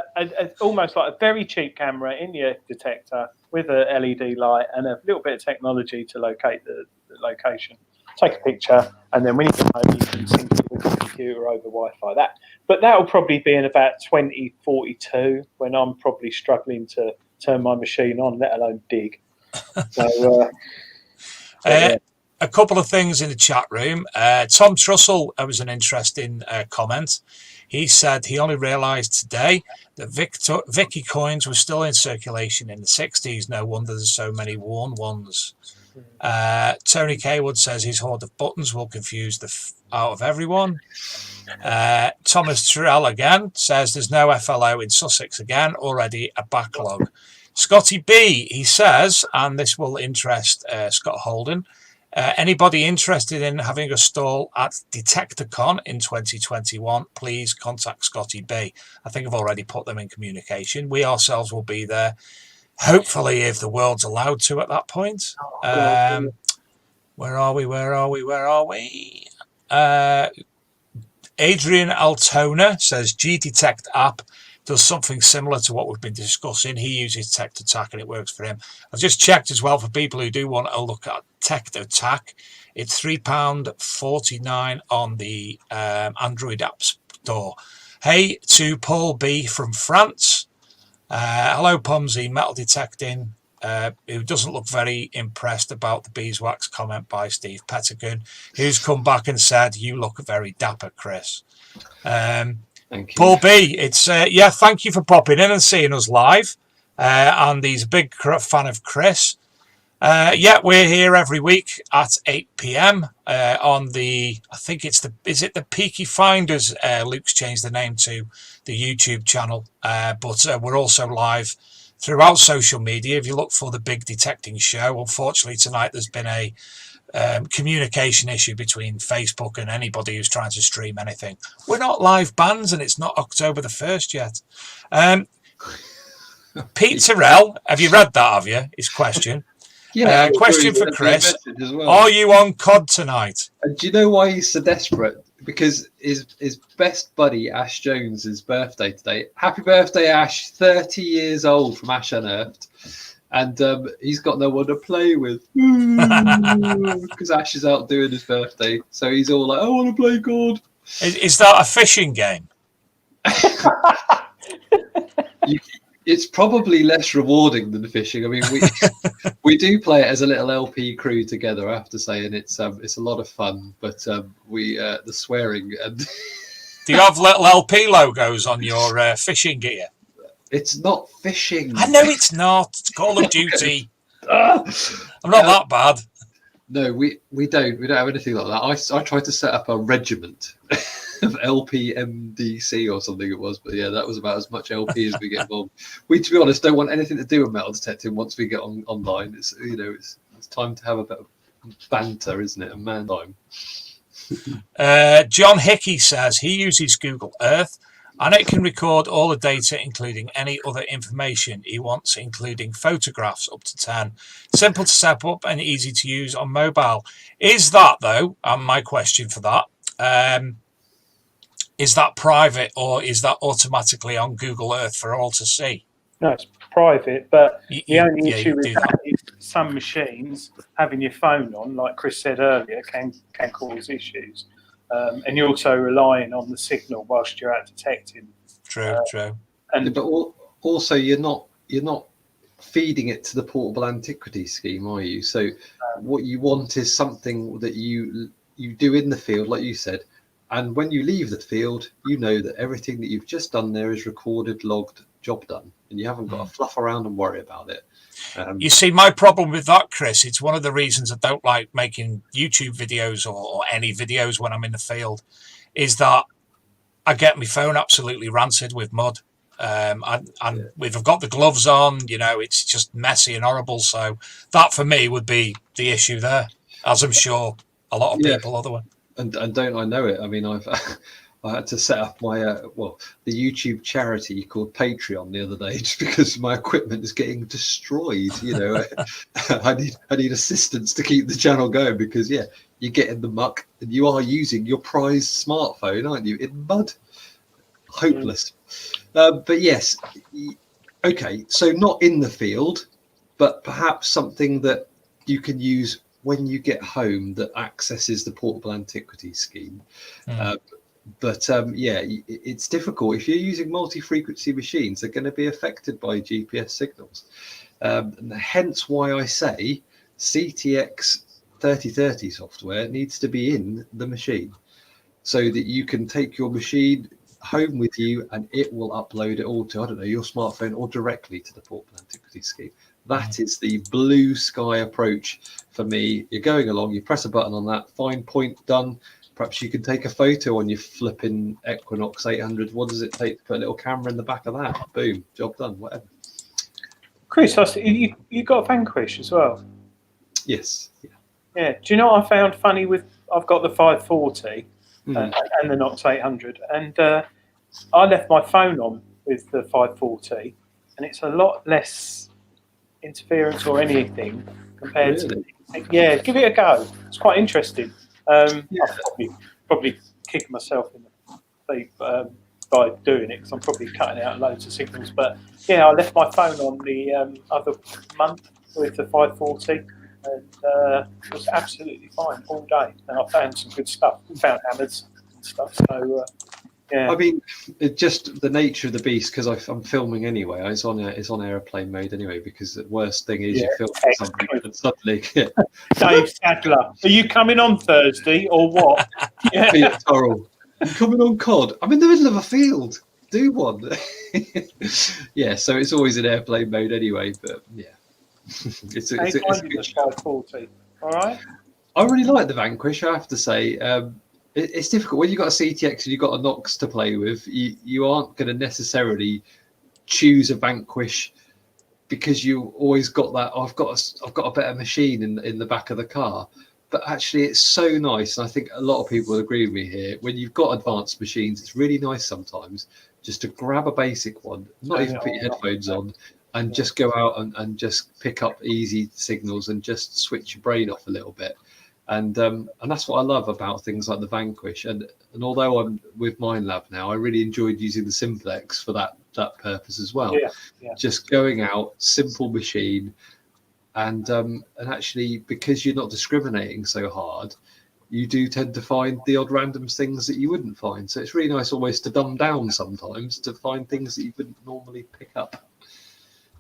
almost like a very cheap camera in your detector with a LED light and a little bit of technology to locate the location. Take a picture, and then when you get home, you can sync it with your computer over Wi-Fi. But that'll probably be in about 2042 when I'm probably struggling to turn my machine on, let alone dig. So, a couple of things in the chat room. Tom Trussell was an interesting comment. He said he only realised today that Vicky coins were still in circulation in the 60s. No wonder there's so many worn ones. Tony Kaywood says his hoard of buttons will confuse the out of everyone. Thomas Terrell again says there's no FLO in Sussex again, already a backlog. Scotty B, he says, and this will interest Scott Holden, anybody interested in having a stall at DetectorCon in 2021, please contact Scotty B. I think I've already put them in communication. We ourselves will be there. Hopefully, if the world's allowed to at that point. Where are we? Adrian Altona says G-Detect app does something similar to what we've been discussing. He uses Tech Attack and it works for him. I've just checked as well for people who do want to look at Tech Attack. It's £3.49 on the Android App Store. Hey to Paul B from France. Hello, Pomsy, metal detecting, who doesn't look very impressed about the beeswax comment by Steve Pettigan, who's come back and said, you look very dapper, Chris. Thank you. Paul B, it's, thank you for popping in and seeing us live. And he's a big fan of Chris. We're here every week at 8 p.m. On the, I think it's is it the Peaky Finders? Luke's changed the name to the YouTube channel, but we're also live throughout social media. If you look for the Big Detecting Show, unfortunately tonight there's been a communication issue between Facebook and anybody who's trying to stream anything. We're not live bands and it's not October the 1st yet. Pete Terrell, have you read that, have you? His question. Yeah. Question for Chris. Well. Are you on COD tonight? And do you know why he's so desperate? Because his best buddy, Ash Jones' birthday today. Happy birthday, Ash. 30 years old from Ash Unearthed. And he's got no one to play with. Because Ash is out doing his birthday. So he's all like, I want to play God. Is that a fishing game? It's probably less rewarding than fishing. I mean, we do play it as a little LP crew together, I have to say, and it's a lot of fun. But the swearing and do you have little LP logos on your fishing gear? It's not fishing. I know it's not. It's Call of Duty. I'm not that bad. No, we don't. We don't have anything like that. I tried to set up a regiment of LPMDC or something it was, but yeah, that was about as much LP as we get involved. We, to be honest, don't want anything to do with metal detecting once we get online. It's it's time to have a bit of banter, isn't it? A man time. John Hickey says he uses Google Earth and it can record all the data, including any other information he wants, including photographs up to 10. Simple to set up and easy to use on mobile. Is that, though, and my question for that, is that private or is that automatically on Google Earth for all to see? No, it's private. But the You only issue with do that is some machines having your phone on, like Chris said earlier, can cause issues. And you're also relying on the signal whilst you're out detecting. True. And but also you're not feeding it to the portable antiquity scheme, are you? So what you want is something that you do in the field, like you said, and when you leave the field, you know that everything that you've just done there is recorded, logged, job done, and you haven't got to fluff around and worry about it. You see, my problem with that, Chris, it's one of the reasons I don't like making YouTube videos or any videos when I'm in the field, is that I get my phone absolutely rancid with mud. And if I've got the gloves on, it's just messy and horrible. So that for me would be the issue there, as I'm sure a lot of people otherwise. And don't I know it? I mean, I had to set up my the YouTube charity called Patreon the other day just because my equipment is getting destroyed. I need assistance to keep the channel going because you get in the muck and you are using your prized smartphone, aren't you, in mud? Hopeless. But yes, okay. So not in the field, but perhaps something that you can use when you get home that accesses the portable antiquity scheme. It's difficult. If you're using multi-frequency machines, they're going to be affected by GPS signals. And hence why I say CTX 3030 software needs to be in the machine so that you can take your machine home with you and it will upload it all to, I don't know, your smartphone or directly to the portable antiquity scheme. That is the blue sky approach for me. You're going along, you press a button on that, fine, point, done. Perhaps you can take a photo on your flipping Equinox 800. What does it take to put a little camera in the back of that? Boom, job done, whatever. Chris, you got a Vanquish as well? Yes. Yeah. Do you know what I found funny with? I've got the 540 and the Nox 800, and I left my phone on with the 540, and it's a lot less interference or anything compared to. Yeah, give it a go. It's quite interesting. I'm probably kicking myself in the feet by doing it because I'm probably cutting out loads of signals. But yeah, I left my phone on the other month with the 540, and it was absolutely fine all day. And I found some good stuff. We found hammers and stuff. So yeah. I mean, it's just the nature of the beast because I'm filming anyway. It's on airplane mode anyway because the worst thing is you film something and suddenly. Dave Sadler, are you coming on Thursday or what? Yeah, Torrell, I'm coming on COD. I'm in the middle of a field. Do one. Yeah, so it's always in airplane mode anyway. But yeah, it's 540. All right. I really like the Vanquish. I have to say. It's difficult when you've got a CTX and you've got a Nox to play with. You aren't going to necessarily choose a Vanquish because you always got that. I've got a better machine in the back of the car. But actually, it's so nice, and I think a lot of people will agree with me here. When you've got advanced machines, it's really nice sometimes just to grab a basic one, not even put your headphones on, and just go out and just pick up easy signals and just switch your brain off a little bit. And that's what I love about things like the Vanquish. And although I'm with Minelab now, I really enjoyed using the Simplex for that purpose as well. Yeah. Just going out, simple machine, and actually because you're not discriminating so hard, you do tend to find the odd random things that you wouldn't find. So it's really nice always to dumb down sometimes to find things that you wouldn't normally pick up.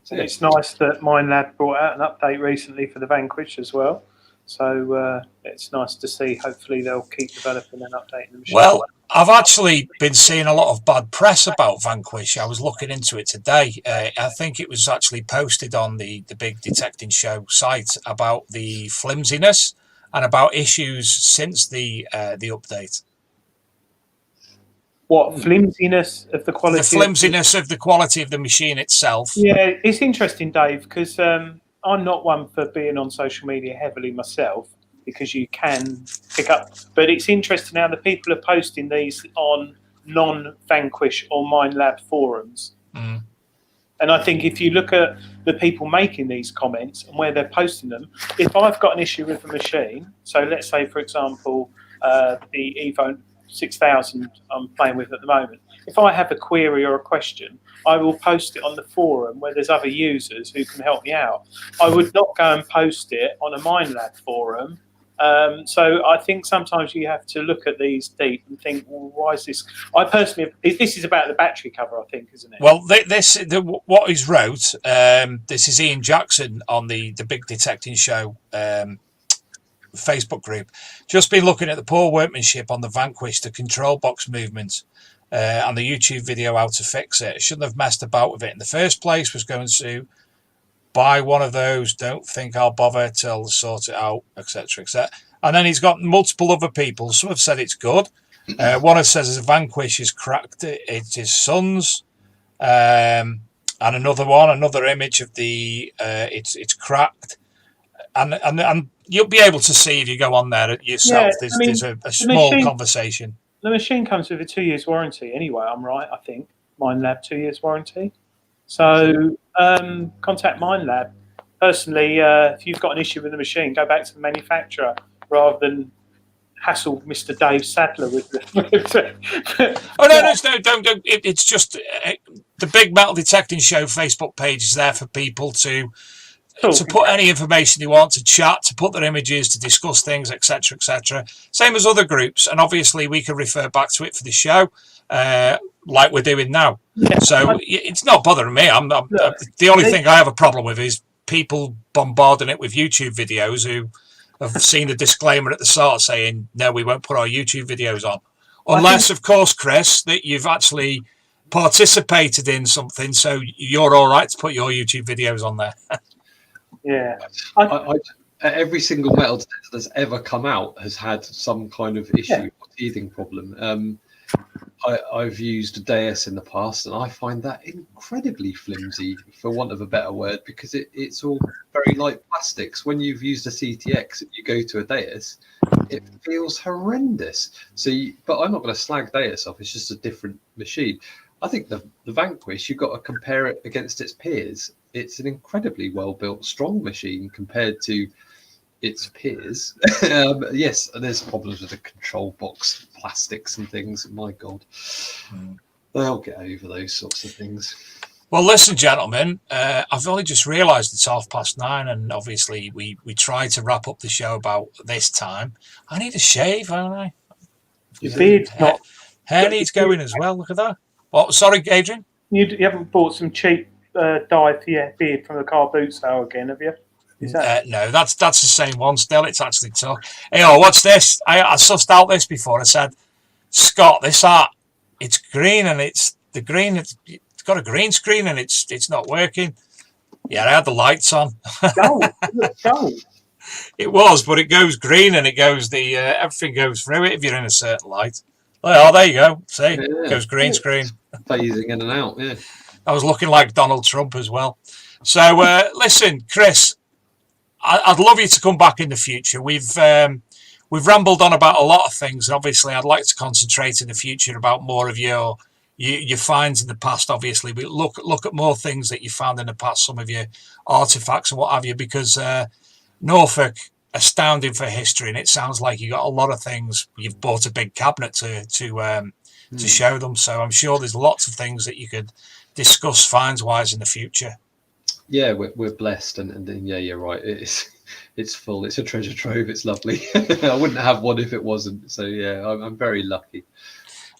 So it's nice that Minelab brought out an update recently for the Vanquish as well. So it's nice to see. Hopefully they'll keep developing and updating the machine. Well, I've actually been seeing a lot of bad press about Vanquish. I was looking into it today. I think it was actually posted on the Big Detecting Show site about the flimsiness and about issues since the update. What, flimsiness of the quality? The flimsiness of the quality of the machine itself. Yeah, it's interesting, Dave, because I'm not one for being on social media heavily myself because you can pick up. But it's interesting how the people are posting these on non-Vanquish or Minelab forums. Mm. And I think if you look at the people making these comments and where they're posting them, if I've got an issue with a machine, so let's say, for example, the Evo 6000 I'm playing with at the moment, if I have a query or a question, I will post it on the forum where there's other users who can help me out. I would not go and post it on a MindLab forum. So I think sometimes you have to look at these deep and think, well, why is this? I personally, this is about the battery cover, I think, isn't it? Well, what he's wrote, this is Ian Jackson on the Big Detecting Show Facebook group. Just been looking at the poor workmanship on the Vanquish, the control box movement, and the YouTube video how to fix it. Shouldn't have messed about with it in the first place. Was going to buy one of those. Don't think I'll bother till sort it out, etc., etc. And then he's got multiple other people. Some have said it's good. One has says the Vanquish is cracked. It's his son's. And another image of the it's cracked. And you'll be able to see if you go on there yourself. Yeah, there's a small conversation. The machine comes with a 2 years warranty anyway. I'm right, I think. MindLab 2 years warranty. So contact MindLab. Personally, if you've got an issue with the machine, go back to the manufacturer rather than hassle Mr. Dave Sadler with the. Oh no, don't. It's just the Big Metal Detecting Show Facebook page is there for people to put any information they want, to chat, to put their images, to discuss things, etc., etc. Same as other groups, and obviously we can refer back to it for the show, like we're doing now. Yeah, so it's not bothering me. The only thing I have a problem with is people bombarding it with YouTube videos who have seen a disclaimer at the start saying, no, we won't put our YouTube videos on. Unless, of course, Chris, that you've actually participated in something, so you're all right to put your YouTube videos on there. Yeah. Every single metal detector that's ever come out has had some kind of issue or teething problem. I've used Deus in the past, and I find that incredibly flimsy, for want of a better word, because it's all very like plastics. When you've used a CTX, if you go to a Deus, it feels horrendous. But I'm not going to slag Deus off. It's just a different machine. I think the Vanquish, you've got to compare it against its peers. It's an incredibly well-built, strong machine compared to its peers. Yes, there's problems with the control box plastics and things. My God, they'll get over those sorts of things. Well, listen, gentlemen, I've only just realised it's 9:30, and obviously we try to wrap up the show about this time. I need a shave, don't I? Your beard's not. Hair needs going as well. Look at that. Oh, sorry, Adrian. You haven't bought some cheap dye for your beard from the car boot sale again, have you? No, that's the same one still. It's actually tough. Hey, what's this? I sussed out this before. I said, Scott, this art, it's green, and it's got a green screen, and it's not working. Yeah, I had the lights on. Gold. It was, but it goes green, and it goes everything goes through it if you're in a certain light. Oh, there you go. See, it goes green screen. Phasing in and out. Yeah, I was looking like Donald Trump as well. So listen, Chris, I'd love you to come back in the future. We've rambled on about a lot of things, and obviously I'd like to concentrate in the future about more of your finds in the past. Obviously, we look at more things that you found in the past, some of your artifacts and what have you, because Norfolk, astounding for history, and it sounds like you got a lot of things. You've bought a big cabinet to show them, so I'm sure there's lots of things that you could discuss finds wise in the future. Yeah, we're blessed, and yeah, you're right. It's full. It's a treasure trove. It's lovely. I wouldn't have one if it wasn't. So yeah, I'm very lucky.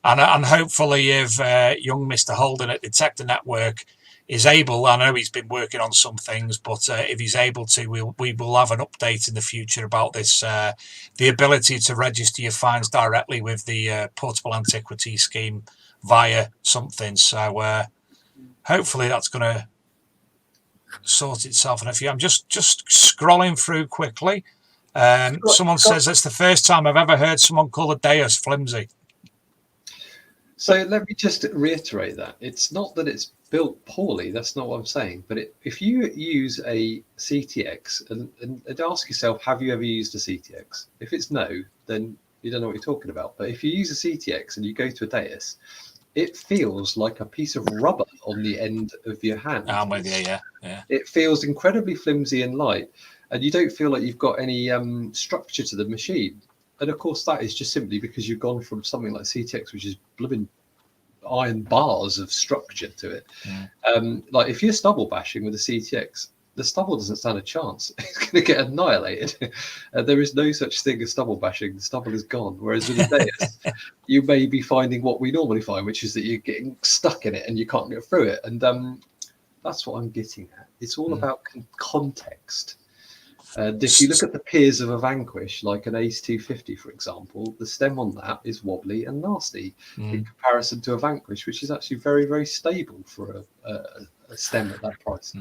And hopefully, if young Mr. Holden at Detector Network is able, I know he's been working on some things, but if he's able to, we will have an update in the future about this, the ability to register your finds directly with the Portable Antiquity Scheme via something. So hopefully that's going to sort itself in a few. I'm just scrolling through quickly. Someone says that's the first time I've ever heard someone call a Deus flimsy. So let me just reiterate that. It's not that it's built poorly. That's not what I'm saying. But if you use a CTX and ask yourself, have you ever used a CTX? If it's no, then you don't know what you're talking about. But if you use a CTX and you go to a Deus, it feels like a piece of rubber on the end of your hand. I'm with you, yeah. It feels incredibly flimsy and light, and you don't feel like you've got any structure to the machine. And of course, that is just simply because you've gone from something like CTX, which is blooming iron bars of structure to it. Like if you're stubble bashing with a CTX, the stubble doesn't stand a chance. It's going to get annihilated. There is no such thing as stubble bashing. The stubble is gone. Whereas with a Deus, you may be finding what we normally find, which is that you're getting stuck in it and you can't get through it. And that's what I'm getting at. It's all about context. And if you look at the peers of a Vanquish, like an Ace 250, for example, the stem on that is wobbly and nasty in comparison to a Vanquish, which is actually very, very stable for a stem at that price.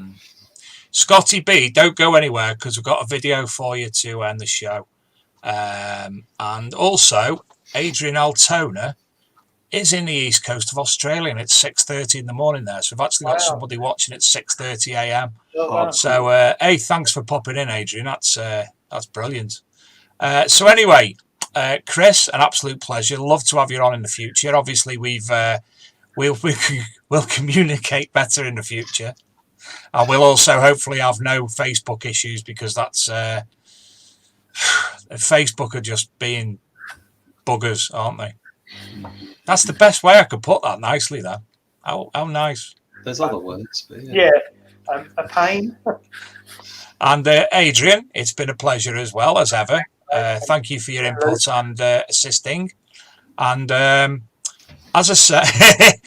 Scotty B, don't go anywhere because we've got a video for you to end the show. And also, Adrian Altona is in the east coast of Australia, and it's 6:30 in the morning there. So we've actually got somebody watching at 6:30 a.m. So, hey, thanks for popping in, Adrian. That's brilliant. So anyway, Chris, an absolute pleasure. Love to have you on in the future. Obviously, we'll communicate better in the future, and we'll also hopefully have no Facebook issues because that's Facebook are just being buggers, aren't they? That's the best way I could put that nicely, though. How nice. There's other words, but a pain. And Adrian, it's been a pleasure as well as ever. Thank you for your input and assisting. And as I said,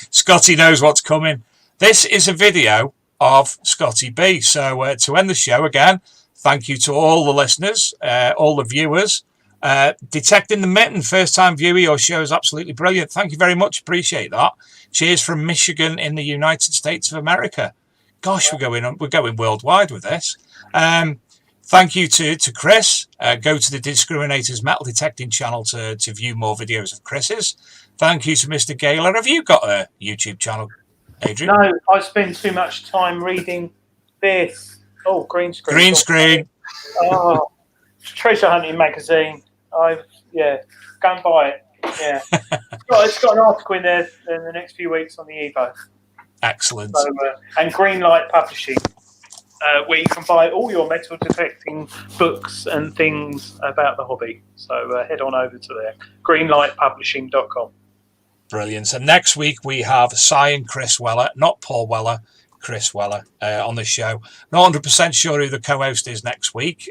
Scotty knows what's coming. This is a video of Scotty B. So to end the show again, thank you to all the listeners, all the viewers. Detecting the Mitten, first time viewer, your show is absolutely brilliant. Thank you very much. Appreciate that. Cheers from Michigan in the United States of America. Gosh, we're going worldwide with this. Thank you to Chris. Go to the Discriminator's metal detecting channel to view more videos of Chris's. Thank you to Mr. Gaylor. Have you got a YouTube channel, Adrian? No, I spend too much time reading this. Oh, green screen. Green screen. Oh, treasure hunting magazine. Go and buy it. Yeah, it's got an article in there in the next few weeks on the Evo. Excellent. So, and Greenlight Publishing, where you can buy all your metal detecting books and things about the hobby. So head on over to there, greenlightpublishing.com. Brilliant. So next week we have Cy and Chris Weller, not Paul Weller, Chris Weller on the show. Not 100% sure who the co-host is next week.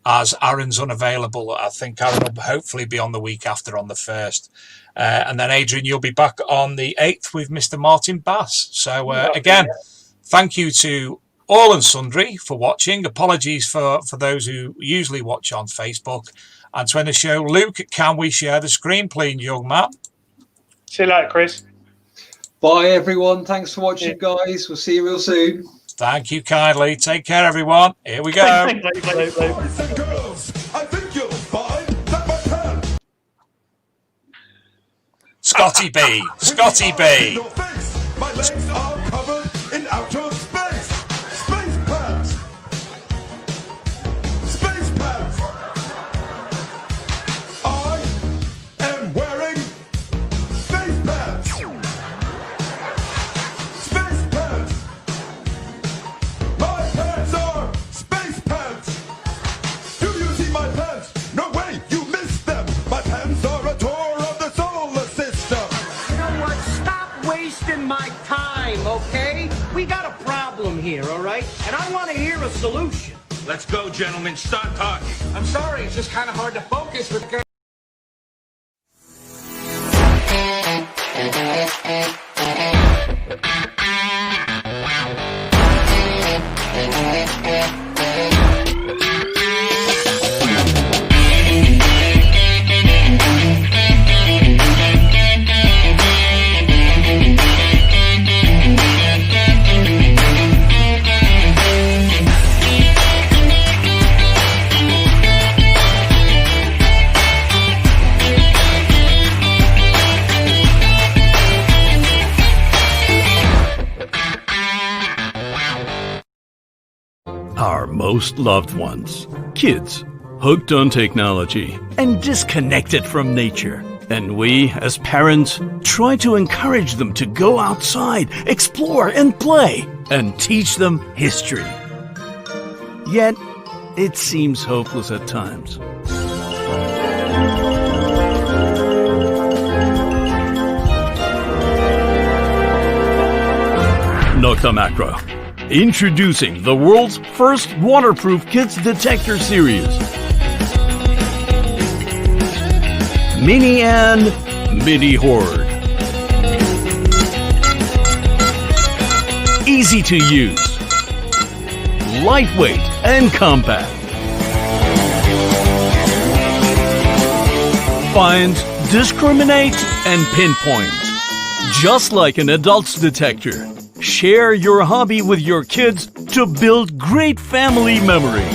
As Aaron's unavailable, I think Aaron will hopefully be on the week after on the 1st. And then, Adrian, you'll be back on the 8th with Mr. Martin Bass. So, again, thank you to all and sundry for watching. Apologies for those who usually watch on Facebook. And to end the show, Luke, can we share the screen, please, young man? See you later, Chris. Bye, everyone. Thanks for watching, guys. We'll see you real soon. Thank you kindly. Take care, everyone. Here we go. Boys and girls, I think you'll find that my pen. Scotty B. Scotty B. Your face, my legs are covered in outer space. Space pants. Space pants. I am wearing space pants. Space pants. My pants are space pants. Do you see my pants? No way, you missed them. My pants are a tour of the solar system. You know what? Stop wasting my time, okay? We got a problem here, all right? And I want to hear a solution. Let's go, gentlemen. Start talking. I'm sorry, it's just kind of hard to focus with the Our most loved ones, kids, hooked on technology and disconnected from nature. And we, as parents, try to encourage them to go outside, explore and play, and teach them history. Yet, it seems hopeless at times. Nokta Macro. Introducing the world's first waterproof kids detector series. Mini and Mini Horde. Easy to use. Lightweight and compact. Find, discriminate, and pinpoint. Just like an adult's detector. Share your hobby with your kids to build great family memories.